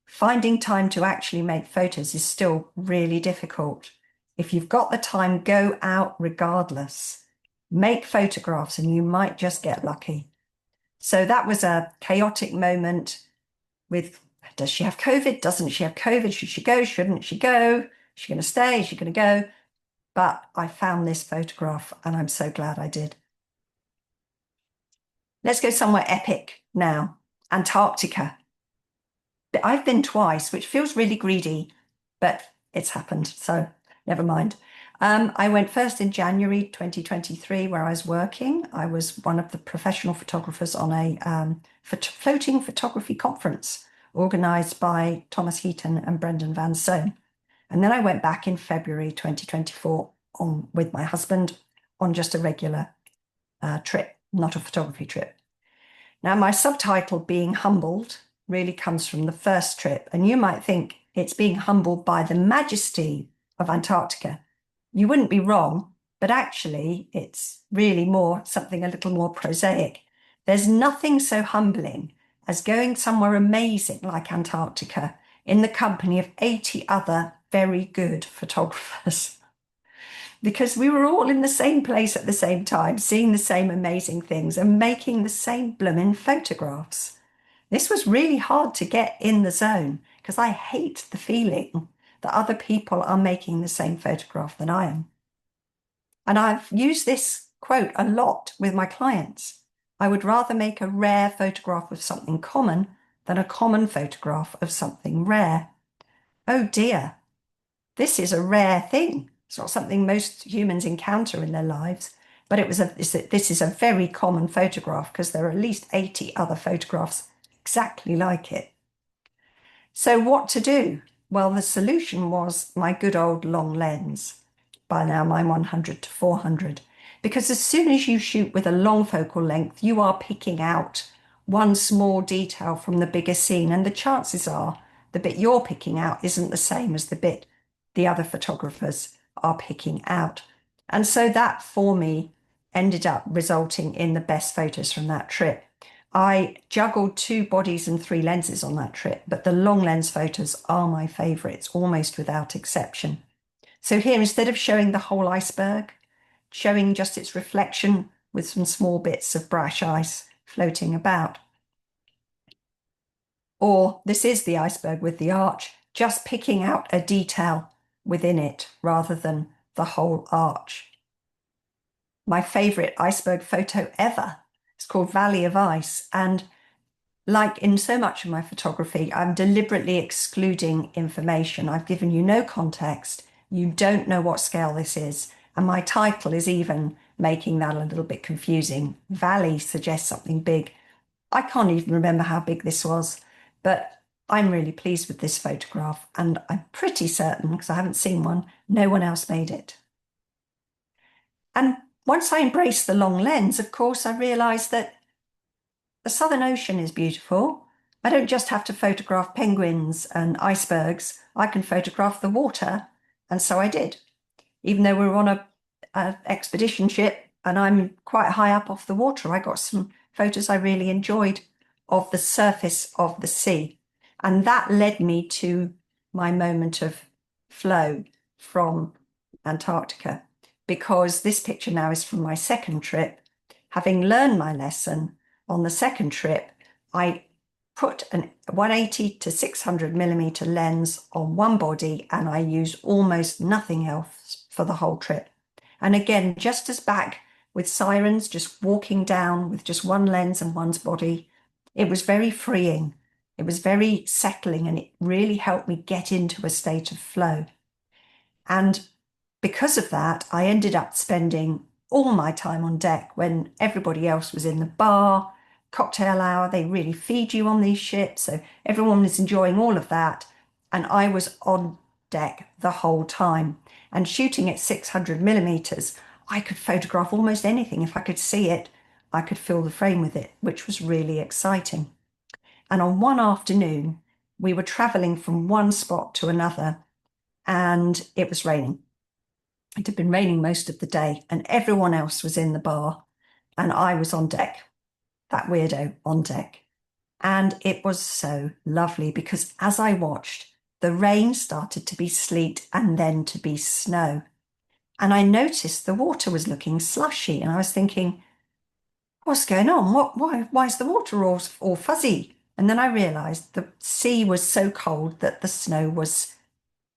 finding time to actually make photos is still really difficult. If you've got the time, go out regardless. Make photographs and you might just get lucky. So that was a chaotic moment with, does she have COVID? Doesn't she have COVID? Should she go? Shouldn't she go? Is she going to stay? Is she going to go? But I found this photograph and I'm so glad I did. Let's go somewhere epic now, Antarctica. I've been twice, which feels really greedy, but it's happened, so never mind. I went first in January 2023, where I was working. I was one of the professional photographers on a floating photography conference organised by Thomas Heaton and Brendan Van Soane. And then I went back in February 2024 with my husband on just a regular trip, not a photography trip. Now, my subtitle, Being Humbled, really comes from the first trip. And you might think it's being humbled by the majesty of Antarctica. You wouldn't be wrong, but actually it's really something a little more prosaic. There's nothing so humbling as going somewhere amazing like Antarctica in the company of 80 other very good photographers. Because we were all in the same place at the same time, seeing the same amazing things and making the same blooming photographs. This was really hard to get in the zone because I hate the feeling that other people are making the same photograph that I am. And I've used this quote a lot with my clients. I would rather make a rare photograph of something common than a common photograph of something rare. Oh dear, this is a rare thing. It's not something most humans encounter in their lives, but this is a very common photograph because there are at least 80 other photographs exactly like it. So what to do? Well, the solution was my good old long lens. By now, my 100 to 400. Because as soon as you shoot with a long focal length, you are picking out one small detail from the bigger scene. And the chances are the bit you're picking out isn't the same as the bit the other photographers are picking out. And so that, for me, ended up resulting in the best photos from that trip. I juggled 2 bodies and 3 lenses on that trip, but the long lens photos are my favourites, almost without exception. So here, instead of showing the whole iceberg, showing just its reflection with some small bits of brash ice floating about. Or this is the iceberg with the arch, just picking out a detail within it rather than the whole arch. My favourite iceberg photo ever. It's called Valley of Ice. And like in so much of my photography, I'm deliberately excluding information. I've given you no context. You don't know what scale this is. And my title is even making that a little bit confusing. Valley suggests something big. I can't even remember how big this was, but I'm really pleased with this photograph. And I'm pretty certain, because I haven't seen one, no one else made it. And once I embraced the long lens, of course, I realized that the Southern Ocean is beautiful. I don't just have to photograph penguins and icebergs. I can photograph the water. And so I did. Even though we were on a expedition ship and I'm quite high up off the water, I got some photos I really enjoyed of the surface of the sea. And that led me to my moment of flow from Antarctica, because this picture now is from my second trip. Having learned my lesson on the second trip, I put an 180 to 600 millimeter lens on one body and I used almost nothing else for the whole trip. And again, just as back with Sirens, just walking down with just one lens and one's body, it was very freeing. It was very settling and it really helped me get into a state of flow. And because of that, I ended up spending all my time on deck when everybody else was in the bar, cocktail hour. They really feed you on these ships. So everyone was enjoying all of that. And I was on deck the whole time. And shooting at 600 millimeters, I could photograph almost anything. If I could see it, I could fill the frame with it, which was really exciting. And on one afternoon, we were traveling from one spot to another and it was raining. It had been raining most of the day, and everyone else was in the bar, and I was on deck, that weirdo on deck. And it was so lovely because as I watched, the rain started to be sleet and then to be snow. And I noticed the water was looking slushy, and I was thinking, what's going on? Why is the water all fuzzy? And then I realized the sea was so cold that the snow was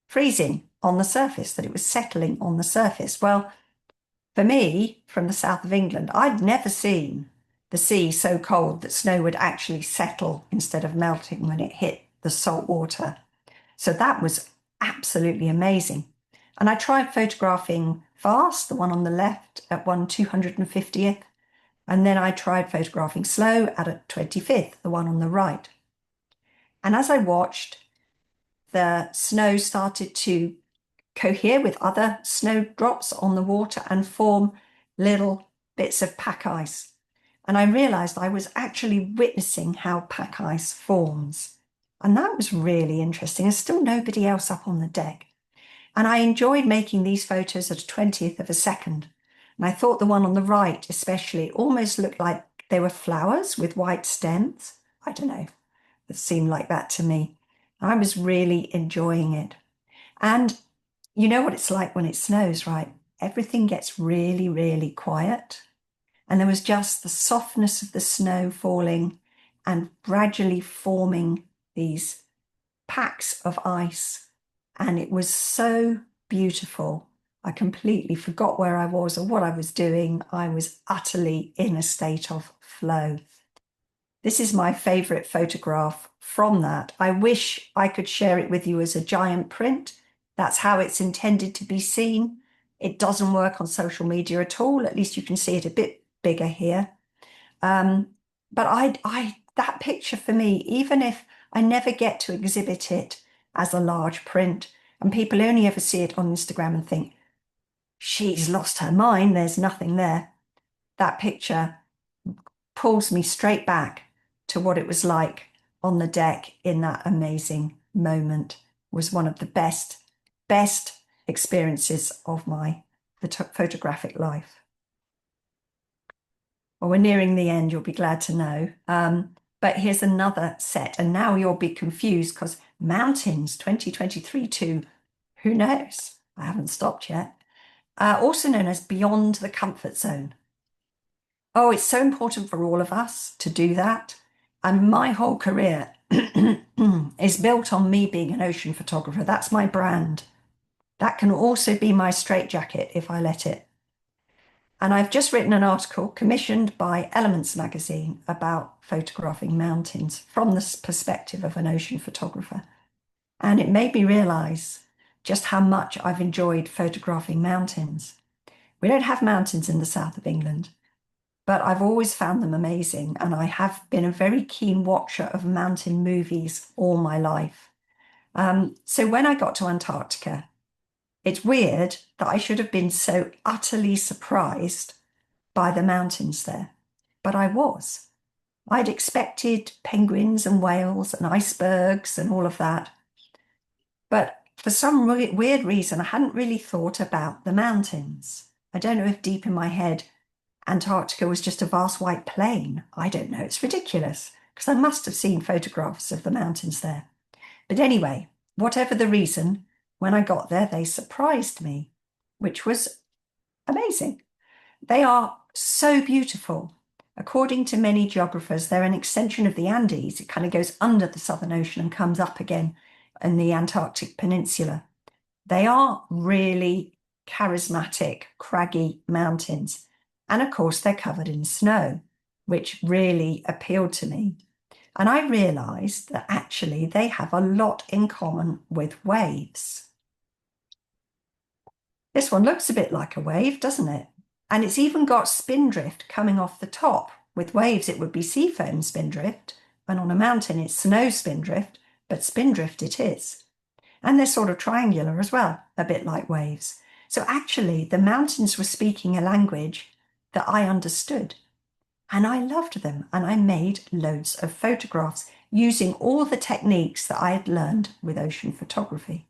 freezing on the surface, that it was settling on the surface. Well, for me, from the south of England, I'd never seen the sea so cold that snow would actually settle instead of melting when it hit the salt water. So that was absolutely amazing. And I tried photographing fast, the one on the left at 1/250th, and then I tried photographing slow at a 25th, the one on the right. And as I watched, the snow started to cohere with other snowdrops on the water and form little bits of pack ice. And I realized I was actually witnessing how pack ice forms. And that was really interesting. There's still nobody else up on the deck. And I enjoyed making these photos at a 20th of a second. And I thought the one on the right, especially, almost looked like they were flowers with white stems. I don't know. It seemed like that to me. I was really enjoying it. And you know what it's like when it snows, right? Everything gets really, really quiet. And there was just the softness of the snow falling and gradually forming these packs of ice. And it was so beautiful. I completely forgot where I was or what I was doing. I was utterly in a state of flow. This is my favorite photograph from that. I wish I could share it with you as a giant print. That's how it's intended to be seen. It doesn't work on social media at all. At least you can see it a bit bigger here. Um, but that picture for me, even if I never get to exhibit it as a large print, and people only ever see it on Instagram and think, she's lost her mind, there's nothing there. That picture pulls me straight back to what it was like on the deck in that amazing moment. Was one of the best experiences of my photographic life. Well, we're nearing the end, you'll be glad to know. But here's another set, and now you'll be confused because mountains 2023 to who knows? I haven't stopped yet. Also known as beyond the comfort zone. Oh, it's so important for all of us to do that. And my whole career is built on me being an ocean photographer. That's my brand. That can also be my straitjacket if I let it. And I've just written an article commissioned by Elements magazine about photographing mountains from the perspective of an ocean photographer. And it made me realize just how much I've enjoyed photographing mountains. We don't have mountains in the south of England, but I've always found them amazing. And I have been a very keen watcher of mountain movies all my life. So when I got to Antarctica, it's weird that I should have been so utterly surprised by the mountains there, but I was. I'd expected penguins and whales and icebergs and all of that. But for some weird reason, I hadn't really thought about the mountains. I don't know if deep in my head, Antarctica was just a vast white plain. I don't know. It's ridiculous because I must have seen photographs of the mountains there. But anyway, whatever the reason, when I got there, they surprised me, which was amazing. They are so beautiful. According to many geographers, they're an extension of the Andes. It kind of goes under the Southern Ocean and comes up again in the Antarctic Peninsula. They are really charismatic, craggy mountains. And of course, they're covered in snow, which really appealed to me. And I realized that actually they have a lot in common with waves. This one looks a bit like a wave, doesn't it? And it's even got spindrift coming off the top. With waves, it would be sea foam spindrift, and on a mountain, it's snow spindrift, but spindrift it is. And they're sort of triangular as well, a bit like waves. So actually, the mountains were speaking a language that I understood. And I loved them. And I made loads of photographs using all the techniques that I had learned with ocean photography.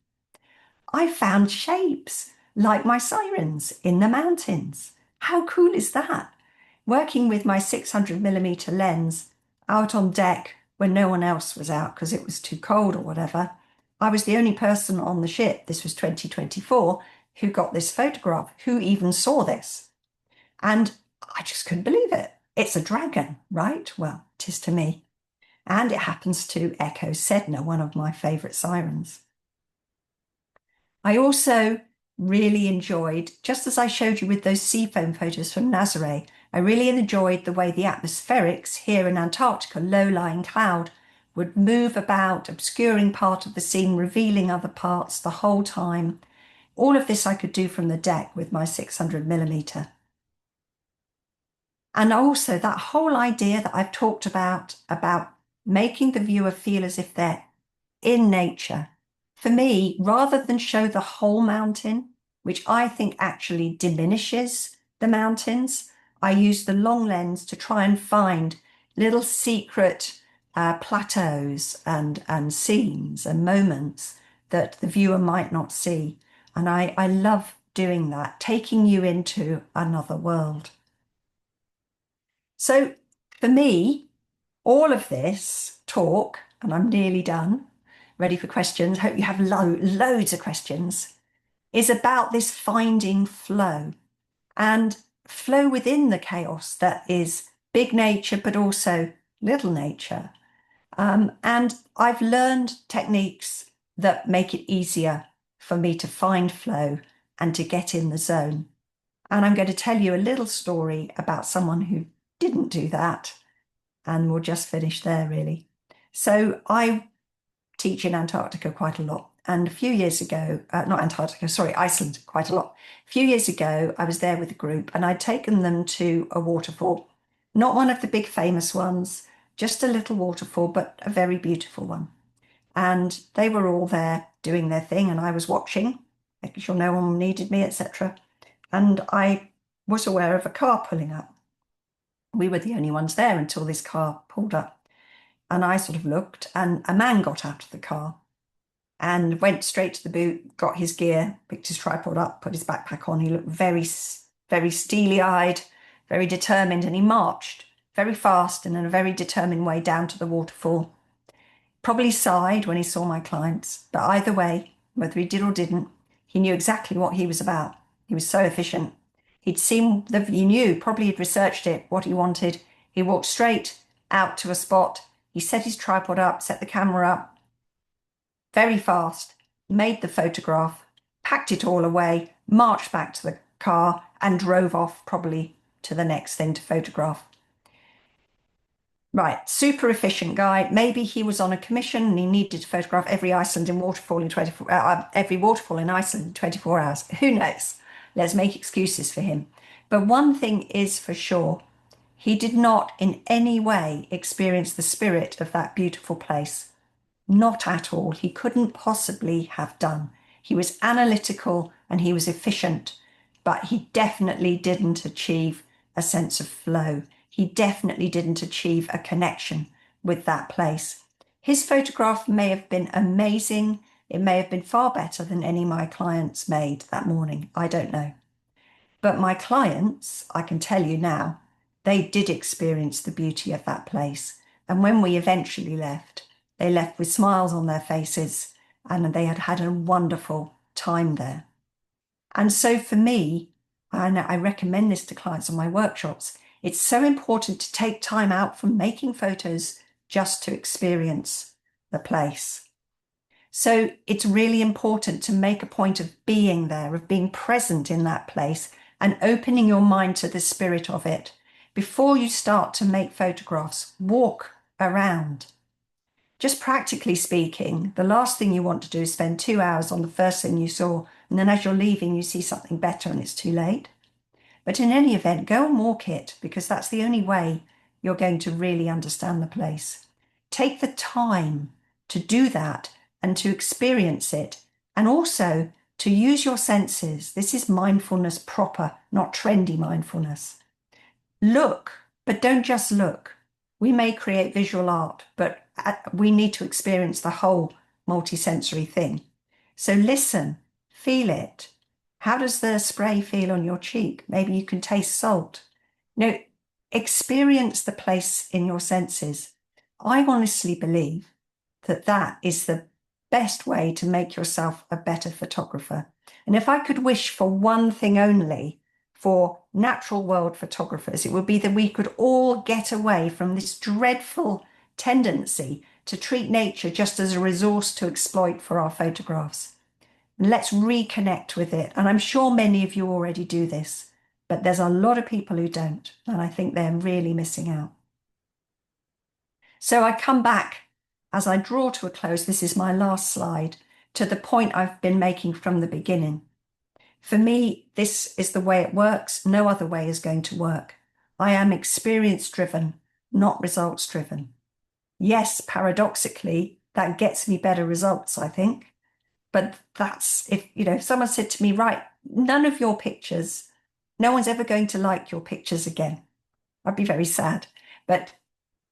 I found shapes like my sirens in the mountains. How cool is that? Working with my 600mm lens out on deck when no one else was out because it was too cold or whatever. I was the only person on the ship, this was 2024, who got this photograph, who even saw this. And I just couldn't believe it. It's a dragon, right? Well, it is to me. And it happens to echo Sedna, one of my favourite sirens. I also really enjoyed, just as I showed you with those seafoam photos from Nazare, I really enjoyed the way the atmospherics here in Antarctica, low-lying cloud, would move about, obscuring part of the scene, revealing other parts the whole time. All of this I could do from the deck with my 600mm. And also that whole idea that I've talked about making the viewer feel as if they're in nature. For me, rather than show the whole mountain, which I think actually diminishes the mountains, I use the long lens to try and find little secret plateaus and scenes and moments that the viewer might not see. And I love doing that, taking you into another world. So for me, all of this talk, and I'm nearly done, ready for questions, hope you have loads of questions, is about this finding flow and flow within the chaos that is big nature, but also little nature. And I've learned techniques that make it easier for me to find flow and to get in the zone. And I'm going to tell you a little story about someone who didn't do that, and we'll just finish there really. So I teach in Antarctica quite a lot. And a few years ago, not Antarctica, sorry, Iceland quite a lot. A few years ago, I was there with a group and I'd taken them to a waterfall, not one of the big famous ones, just a little waterfall, but a very beautiful one. And they were all there doing their thing and I was watching, making sure no one needed me, etc. And I was aware of a car pulling up. We were the only ones there until this car pulled up. And I sort of looked, and a man got out of the car and went straight to the boot, got his gear, picked his tripod up, put his backpack on. He looked very, very steely-eyed, very determined, and he marched very fast and in a very determined way down to the waterfall. Probably sighed when he saw my clients, but either way, whether he did or didn't, he knew exactly what he was about. He was so efficient. He knew, probably he'd researched it, what he wanted. He walked straight out to a spot. He set his tripod up, set the camera up very fast, made the photograph, packed it all away, marched back to the car and drove off probably to the next thing to photograph. Right, super efficient guy. Maybe he was on a commission and he needed to photograph every waterfall in 24 hours. Who knows? Let's make excuses for him. But one thing is for sure, he did not in any way experience the spirit of that beautiful place. Not at all. He couldn't possibly have done. He was analytical and he was efficient, but he definitely didn't achieve a sense of flow. He definitely didn't achieve a connection with that place. His photograph may have been amazing. It may have been far better than any my clients made that morning. I don't know. But my clients, I can tell you now, they did experience the beauty of that place. And when we eventually left, they left with smiles on their faces and they had had a wonderful time there. And so for me, and I recommend this to clients on my workshops, it's so important to take time out from making photos just to experience the place. So it's really important to make a point of being there, of being present in that place and opening your mind to the spirit of it. Before you start to make photographs, walk around. Just practically speaking, the last thing you want to do is spend 2 hours on the first thing you saw, and then as you're leaving, you see something better and it's too late. But in any event, go and walk it because that's the only way you're going to really understand the place. Take the time to do that and to experience it, and also to use your senses. This is mindfulness proper, not trendy mindfulness. Look, but don't just look. We may create visual art, but we need to experience the whole multisensory thing. So listen, feel it. How does the spray feel on your cheek? Maybe you can taste salt. No, experience the place in your senses. I honestly believe that that is the best way to make yourself a better photographer. And if I could wish for one thing only for natural world photographers, it would be that we could all get away from this dreadful tendency to treat nature just as a resource to exploit for our photographs. And let's reconnect with it. And I'm sure many of you already do this, but there's a lot of people who don't. And I think they're really missing out. So I come back as I draw to a close. This is my last slide to the point I've been making from the beginning. For me, this is the way it works. No other way is going to work. I am experience driven, not results driven. Yes, paradoxically, that gets me better results, I think. But that's if someone said to me, right, none of your pictures, no one's ever going to like your pictures again. I'd be very sad. But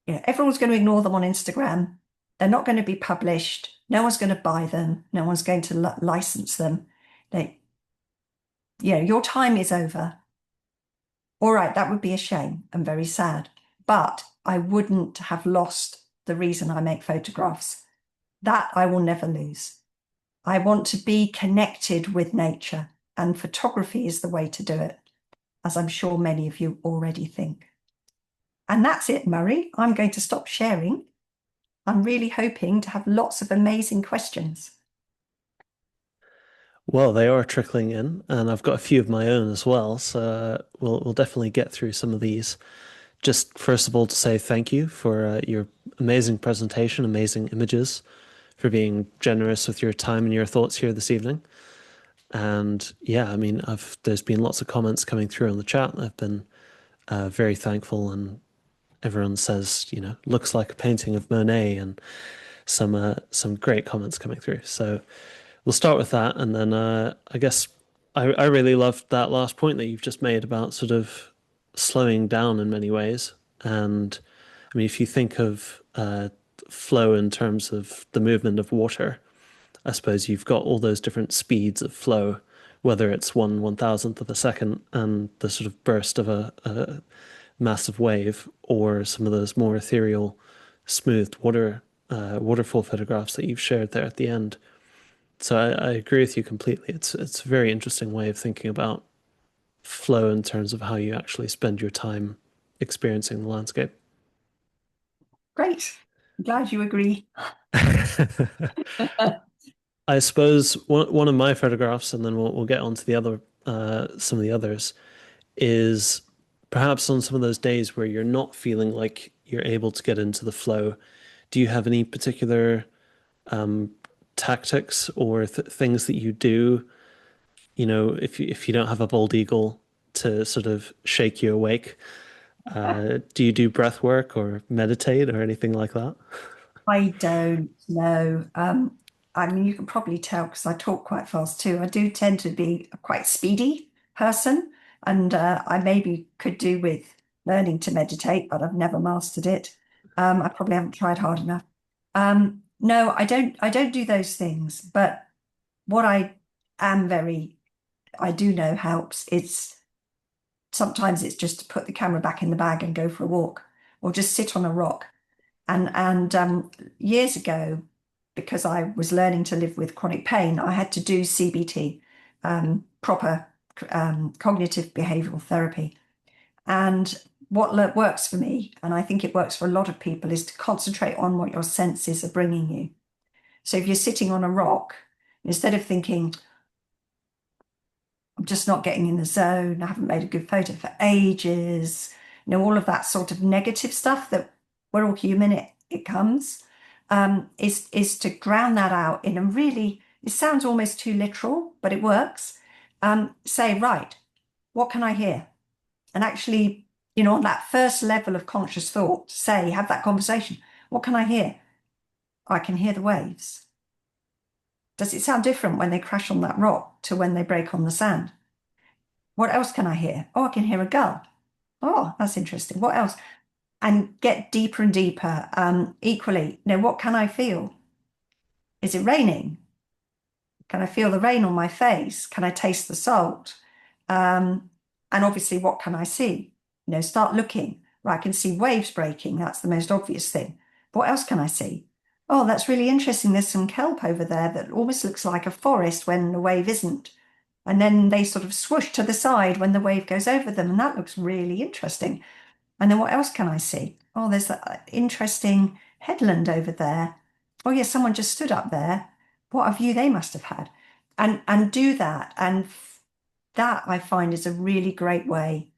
everyone's going to ignore them on Instagram. They're not going to be published. No one's going to buy them. No one's going to license them. Your time is over. All right, that would be a shame and very sad. But I wouldn't have lost the reason I make photographs. That I will never lose. I want to be connected with nature, and photography is the way to do it, as I'm sure many of you already think. And that's it, Murray. I'm going to stop sharing. I'm really hoping to have lots of amazing questions.
Well, they are trickling in, and I've got a few of my own as well. So we'll definitely get through some of these. Just first of all, to say thank you for your amazing presentation, amazing images, for being generous with your time and your thoughts here this evening. And yeah, I mean, there's been lots of comments coming through on the chat. I've been very thankful, and everyone says, looks like a painting of Monet, and some great comments coming through. So we'll start with that, and then I guess I really loved that last point that you've just made about sort of slowing down in many ways. And I mean, if you think of flow in terms of the movement of water, I suppose you've got all those different speeds of flow, whether it's 1/1000th of a second and the sort of burst of a massive wave, or some of those more ethereal, smoothed waterfall photographs that you've shared there at the end. So I agree with you completely. It's a very interesting way of thinking about flow in terms of how you actually spend your time experiencing the landscape.
Great. I'm glad you agree.
I suppose one of my photographs, and then we'll get on to the other some of the others, is perhaps on some of those days where you're not feeling like you're able to get into the flow. Do you have any particular tactics or things that you do? If you don't have a bald eagle to sort of shake you awake, do you do breath work or meditate or anything like that?
I don't know. I mean, you can probably tell because I talk quite fast too. I do tend to be a quite speedy person, and I maybe could do with learning to meditate, but I've never mastered it. I probably haven't tried hard enough. No, I don't. I don't do those things. But what am very, I do know helps. It's sometimes it's just to put the camera back in the bag and go for a walk, or just sit on a rock. And years ago, because I was learning to live with chronic pain, I had to do CBT, proper cognitive behavioral therapy. And what works for me, and I think it works for a lot of people, is to concentrate on what your senses are bringing you. So if you're sitting on a rock, instead of thinking, I'm just not getting in the zone, I haven't made a good photo for ages, all of that sort of negative stuff that we're all human, it comes, is to ground that out in a really, it sounds almost too literal, but it works. Say, right, what can I hear? And actually, on that first level of conscious thought, say, have that conversation. What can I hear? I can hear the waves. Does it sound different when they crash on that rock to when they break on the sand? What else can I hear? Oh, I can hear a gull. Oh, that's interesting. What else? And get deeper and deeper. Equally, what can I feel? Is it raining? Can I feel the rain on my face? Can I taste the salt? Um, and obviously, what can I see? Start looking. Right, I can see waves breaking. That's the most obvious thing. What else can I see? Oh, that's really interesting. There's some kelp over there that almost looks like a forest when the wave isn't. And then they sort of swoosh to the side when the wave goes over them. And that looks really interesting. And then what else can I see? Oh, there's that interesting headland over there. Oh, yeah, someone just stood up there. What a view they must have had. And do that. And that I find is a really great way.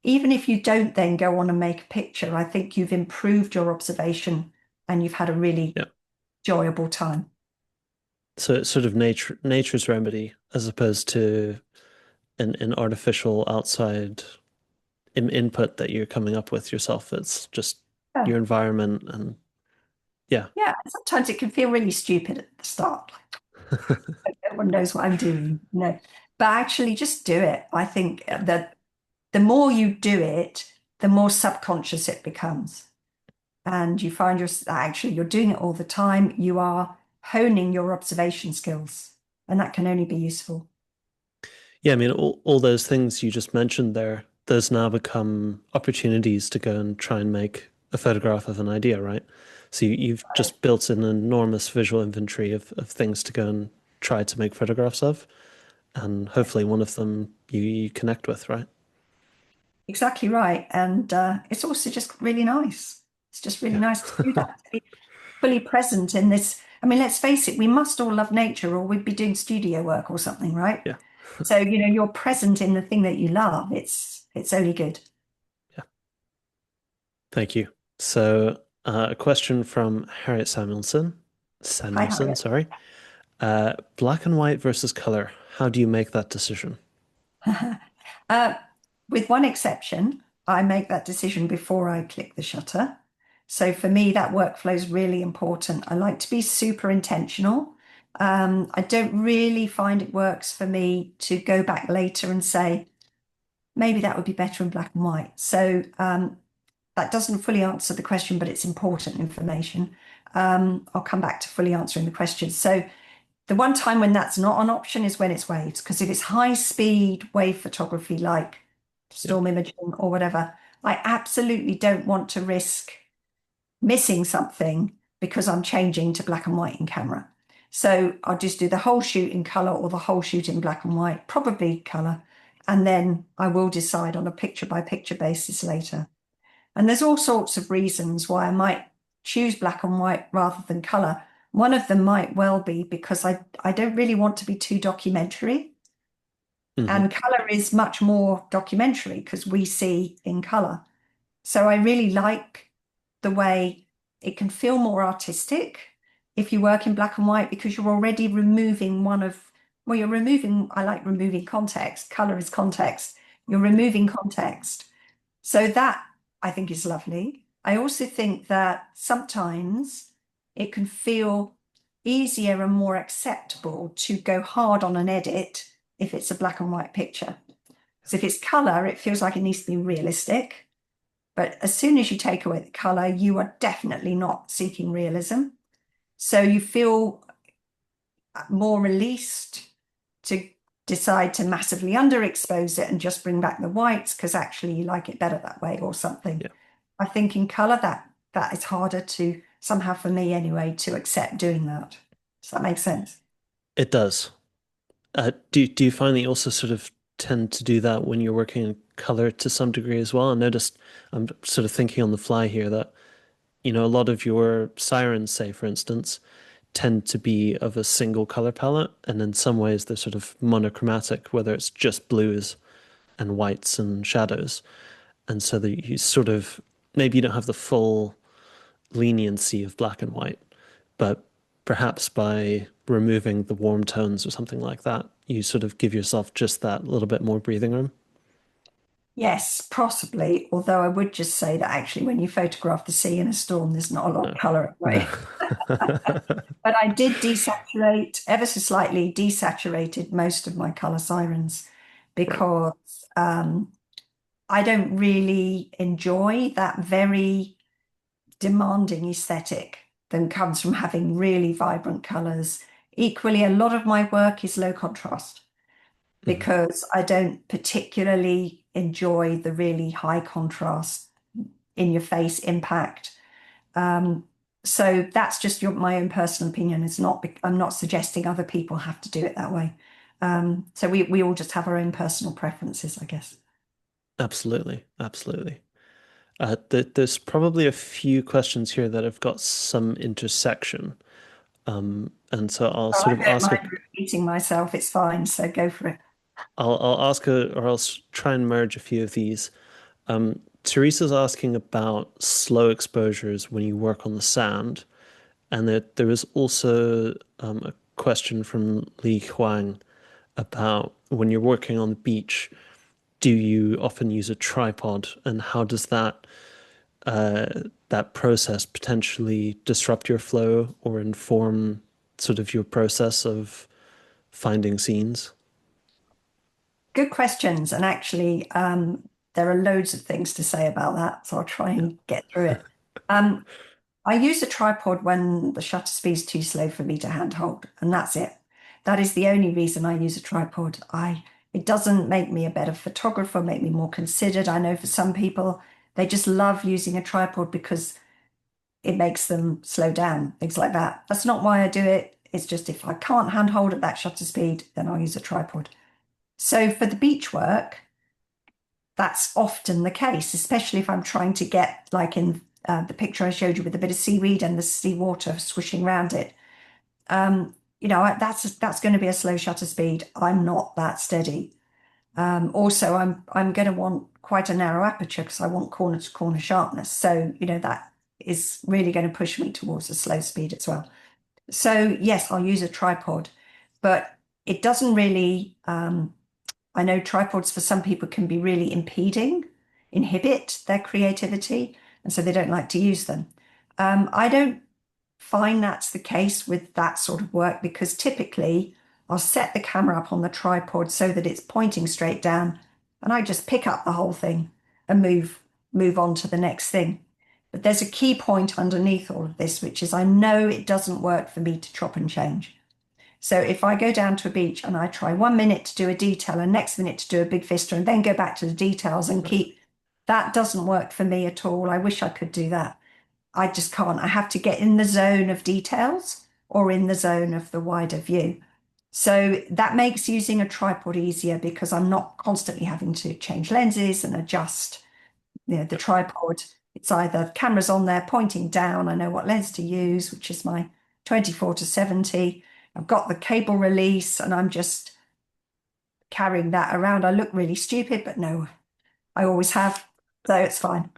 Even if you don't then go on and make a picture, I think you've improved your observation and you've had a really
Yeah.
enjoyable time.
So it's sort of nature's remedy as opposed to an artificial outside input that you're coming up with yourself. It's just
Yeah.
your environment and yeah.
Yeah. Sometimes it can feel really stupid at the start. No one knows what I'm doing. But actually just do it. I think
Yeah.
that the more you do it, the more subconscious it becomes. And you find actually you're doing it all the time. You are honing your observation skills, and that can only be useful.
Yeah, I mean, all those things you just mentioned there, those now become opportunities to go and try and make a photograph of an idea, right? So you've just built an enormous visual inventory of things to go and try to make photographs of, and hopefully one of them you connect with, right?
Exactly right. And it's also just really nice. It's just really
Yeah.
nice to do that, to be fully present in this. I mean, let's face it, we must all love nature or we'd be doing studio work or something, right?
Yeah.
So, you're present in the thing that you love. It's only good.
Yeah. Thank you. So, a question from Harriet
Hi,
Samuelson,
Harriet.
sorry. Black and white versus color. How do you make that decision?
Uh, with one exception, I make that decision before I click the shutter. So for me, that workflow is really important. I like to be super intentional. I don't really find it works for me to go back later and say, maybe that would be better in black and white. So that doesn't fully answer the question, but it's important information. I'll come back to fully answering the question. So the one time when that's not an option is when it's waves, because if it's high speed wave photography like
Yeah.
storm imaging or whatever, I absolutely don't want to risk missing something because I'm changing to black and white in camera. So I'll just do the whole shoot in color or the whole shoot in black and white, probably color. And then I will decide on a picture by picture basis later. And there's all sorts of reasons why I might choose black and white rather than color. One of them might well be because I don't really want to be too documentary.
Hmm.
And color is much more documentary because we see in color. So I really like the way it can feel more artistic if you work in black and white because you're already removing you're removing, I like removing context. Color is context. You're
Yeah.
removing context. So that I think is lovely. I also think that sometimes it can feel easier and more acceptable to go hard on an edit if it's a black and white picture. Because if it's color, it feels like it needs to be realistic. But as soon as you take away the color, you are definitely not seeking realism. So you feel more released to decide to massively underexpose it and just bring back the whites because actually you like it better that way or something.
Yeah.
I think in color that is harder to somehow for me anyway to accept doing that. Does that make sense?
It does. Do you find that you also sort of tend to do that when you're working in color to some degree as well? I noticed I'm sort of thinking on the fly here that, a lot of your sirens, say, for instance, tend to be of a single color palette, and in some ways they're sort of monochromatic, whether it's just blues and whites and shadows. And so that you sort of maybe you don't have the full. leniency of black and white, but perhaps by removing the warm tones or something like that, you sort of give yourself just that little bit more breathing room.
Yes, possibly. Although I would just say that actually, when you photograph the sea in a storm, there's not a lot of
No,
colour
no.
away. But I did desaturate ever so slightly, desaturated most of my colour sirens
Right.
because I don't really enjoy that very demanding aesthetic that comes from having really vibrant colours. Equally, a lot of my work is low contrast
Mhm.
because I don't particularly enjoy the really high contrast in your face impact. Um, so that's just my own personal opinion. It's not, I'm not suggesting other people have to do it that way. So we all just have our own personal preferences, I guess.
Absolutely, absolutely. There's probably a few questions here that have got some intersection. And so I'll
Oh,
sort
I
of
don't
ask a,
mind repeating myself. It's fine. So go for it.
I'll ask a, or I'll try and merge a few of these. Teresa's asking about slow exposures when you work on the sand, and there was also a question from Li Huang about when you're working on the beach, do you often use a tripod, and how does that process potentially disrupt your flow or inform sort of your process of finding scenes?
Good questions. And actually, there are loads of things to say about that. So I'll try
Yeah.
and get through it. Um, I use a tripod when the shutter speed's too slow for me to handhold, and that's it. That is the only reason I use a tripod. It doesn't make me a better photographer, make me more considered. I know for some people, they just love using a tripod because it makes them slow down, things like that. That's not why I do it. It's just if I can't handhold at that shutter speed, then I'll use a tripod. So for the beach work, that's often the case, especially if I'm trying to get, like in the picture I showed you with a bit of seaweed and the seawater swishing around it. That's going to be a slow shutter speed. I'm not that steady. Also, I'm going to want quite a narrow aperture because I want corner to corner sharpness. So, that is really going to push me towards a slow speed as well. So, yes, I'll use a tripod, but it doesn't really. I know tripods for some people can be really impeding, inhibit their creativity, and so they don't like to use them. I don't find that's the case with that sort of work because typically I'll set the camera up on the tripod so that it's pointing straight down, and I just pick up the whole thing and move on to the next thing. But there's a key point underneath all of this, which is I know it doesn't work for me to chop and change. So if I go down to a beach and I try 1 minute to do a detail and next minute to do a big vista and then go back to the details and keep, that doesn't work for me at all. I wish I could do that. I just can't. I have to get in the zone of details or in the zone of the wider view. So that makes using a tripod easier because I'm not constantly having to change lenses and adjust, the tripod. It's either cameras on there pointing down. I know what lens to use, which is my 24 to 70. I've got the cable release and I'm just carrying that around. I look really stupid, but no, I always have. So it's fine.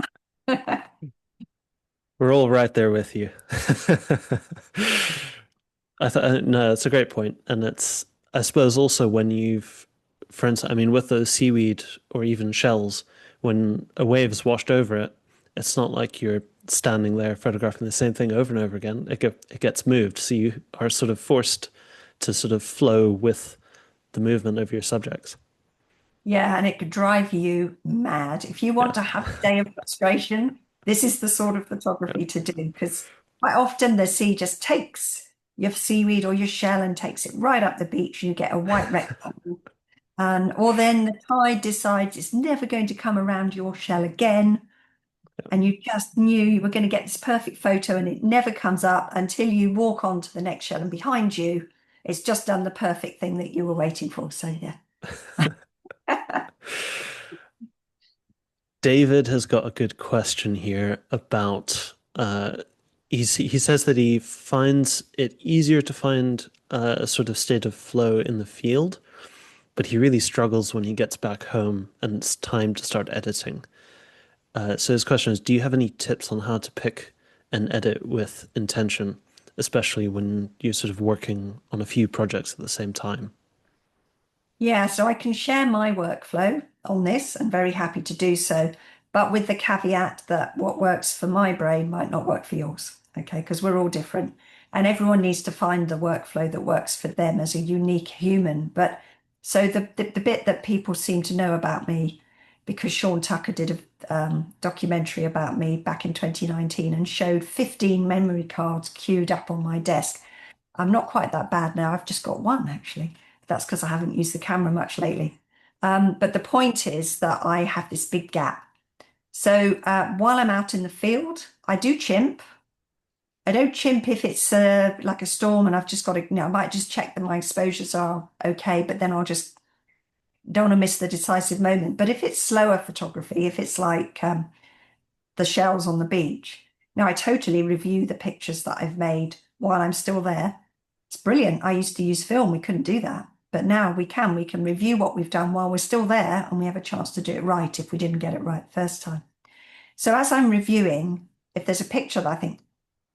We're all right there with you. I thought no, it's a great point, and it's I suppose also when you've, for instance, I mean, with those seaweed or even shells, when a wave's washed over it, it's not like you're standing there photographing the same thing over and over again. It gets moved, so you are sort of forced to sort of flow with the movement of your subjects.
Yeah, and it could drive you mad. If you
Yeah,
want to have a day of frustration, this is the sort of
yeah,
photography to do because quite often the sea just takes your seaweed or your shell and takes it right up the beach. You get a white rectangle. And or then the tide decides it's never going to come around your shell again. And you just knew you were going to get this perfect photo and it never comes up until you walk on to the next shell and behind you, it's just done the perfect thing that you were waiting for. So yeah.
David has got a good question here about he says that he finds it easier to find a sort of state of flow in the field, but he really struggles when he gets back home and it's time to start editing. So his question is, do you have any tips on how to pick and edit with intention, especially when you're sort of working on a few projects at the same time.
Yeah, so I can share my workflow on this and very happy to do so, but with the caveat that what works for my brain might not work for yours, okay? Because we're all different and everyone needs to find the workflow that works for them as a unique human. But so the bit that people seem to know about me, because Sean Tucker did a documentary about me back in 2019 and showed 15 memory cards queued up on my desk. I'm not quite that bad now. I've just got one actually. That's because I haven't used the camera much lately. But the point is that I have this big gap. So while I'm out in the field, I do chimp. I don't chimp if it's like a storm and I've just got to, I might just check that my exposures are okay, but then I'll just don't want to miss the decisive moment. But if it's slower photography, if it's like the shells on the beach, now I totally review the pictures that I've made while I'm still there. It's brilliant. I used to use film, we couldn't do that. But now we can. We can review what we've done while we're still there, and we have a chance to do it right if we didn't get it right the first time. So as I'm reviewing, if there's a picture that I think,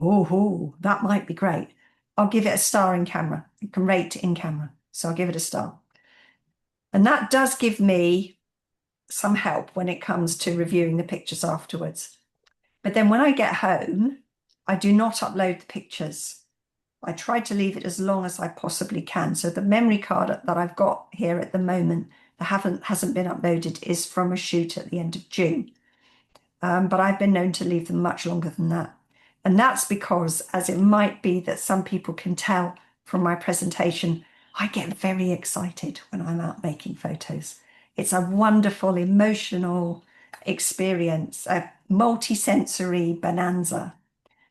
oh, that might be great, I'll give it a star in camera. You can rate in camera. So I'll give it a star. And that does give me some help when it comes to reviewing the pictures afterwards. But then when I get home, I do not upload the pictures. I try to leave it as long as I possibly can. So the memory card that I've got here at the moment that hasn't been uploaded is from a shoot at the end of June. But I've been known to leave them much longer than that. And that's because, as it might be that some people can tell from my presentation, I get very excited when I'm out making photos. It's a wonderful, emotional experience, a multi-sensory bonanza.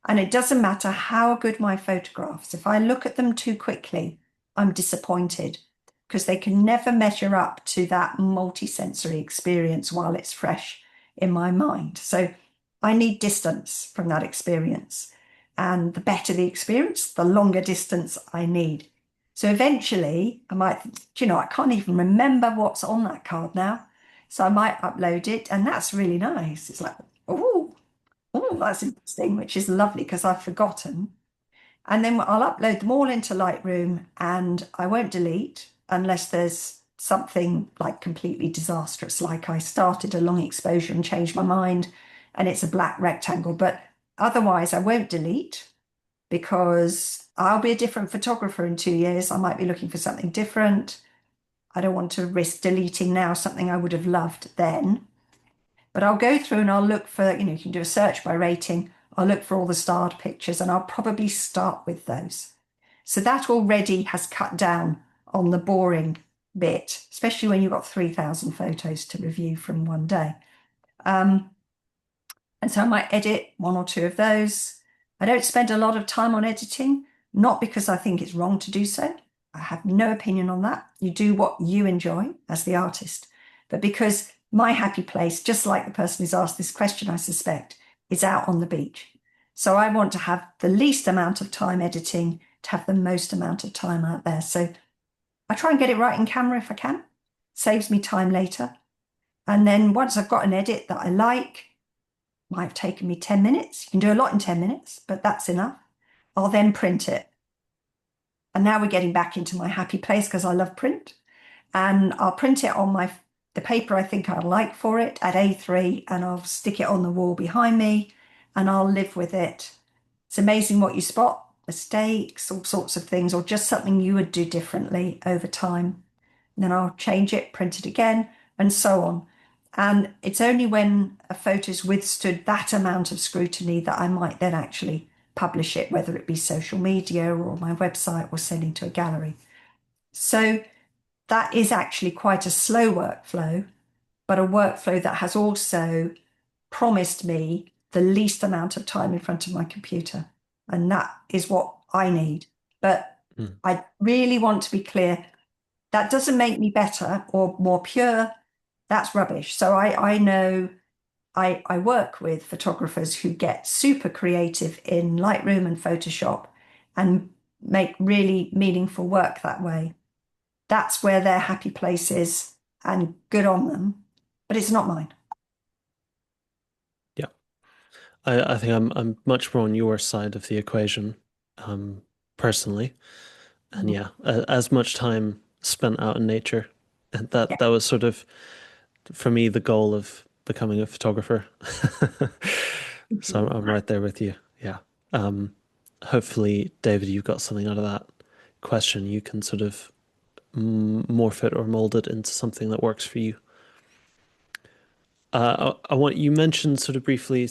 And it doesn't matter how good my photographs, if I look at them too quickly, I'm disappointed because they can never measure up to that multi-sensory experience while it's fresh in my mind. So I need distance from that experience. And the better the experience, the longer distance I need. So eventually I might, I can't even remember what's on that card now. So I might upload it, and that's really nice. It's like, oh, that's interesting, which is lovely because I've forgotten. And then I'll upload them all into Lightroom and I won't delete unless there's something like completely disastrous, like I started a long exposure and changed my mind and it's a black rectangle. But otherwise, I won't delete because I'll be a different photographer in 2 years. I might be looking for something different. I don't want to risk deleting now something I would have loved then. But I'll go through and I'll look for, you can do a search by rating. I'll look for all the starred pictures and I'll probably start with those. So that already has cut down on the boring bit, especially when you've got 3,000 photos to review from one day. And so I might edit one or two of those. I don't spend a lot of time on editing, not because I think it's wrong to do so. I have no opinion on that. You do what you enjoy as the artist, but because my happy place, just like the person who's asked this question, I suspect, is out on the beach. So I want to have the least amount of time editing to have the most amount of time out there. So I try and get it right in camera if I can. Saves me time later. And then once I've got an edit that I like, might have taken me 10 minutes. You can do a lot in 10 minutes, but that's enough. I'll then print it. And now we're getting back into my happy place because I love print. And I'll print it on the paper I think I like for it at A3, and I'll stick it on the wall behind me and I'll live with it. It's amazing what you spot, mistakes, all sorts of things, or just something you would do differently over time. And then I'll change it, print it again, and so on. And it's only when a photo's withstood that amount of scrutiny that I might then actually publish it, whether it be social media or my website or sending to a gallery. So that is actually quite a slow workflow, but a workflow that has also promised me the least amount of time in front of my computer. And that is what I need. But
Mm.
I really want to be clear that doesn't make me better or more pure. That's rubbish. So I know I work with photographers who get super creative in Lightroom and Photoshop and make really meaningful work that way. That's where their happy place is, and good on them, but it's not mine.
Yeah. I think I'm much more on your side of the equation, um, personally. And
Mhm.
yeah, as much time spent out in nature, and
Yeah.
that was sort of for me the goal of becoming a photographer. So I'm right there with you. Yeah. Um, Hopefully, David, you've got something out of that question. You can sort of morph it or mold it into something that works for you. I want you mentioned sort of briefly,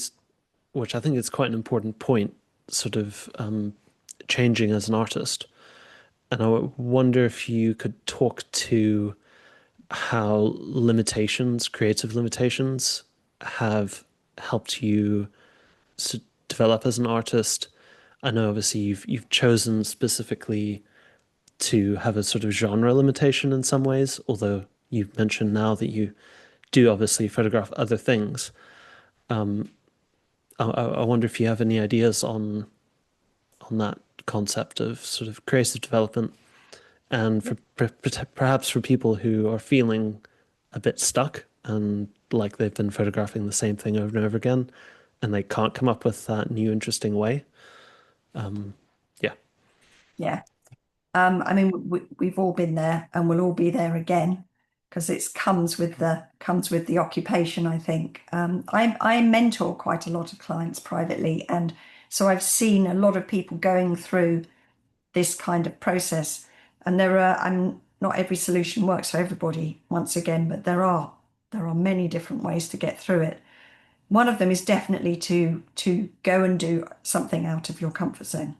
which I think is quite an important point, sort of changing as an artist. And I wonder if you could talk to how limitations, creative limitations, have helped you develop as an artist. I know obviously you've chosen specifically to have a sort of genre limitation in some ways, although you've mentioned now that you do obviously photograph other things. I wonder if you have any ideas on that concept of sort of creative development and for perhaps for people who are feeling a bit stuck and like they've been photographing the same thing over and over again and they can't come up with that new interesting way. Yeah.
Yeah. I mean, we've all been there, and we'll all be there again because it comes with the occupation. I think I mentor quite a lot of clients privately, and so I've seen a lot of people going through this kind of process. And not every solution works for everybody, once again, but there are many different ways to get through it. One of them is definitely to go and do something out of your comfort zone.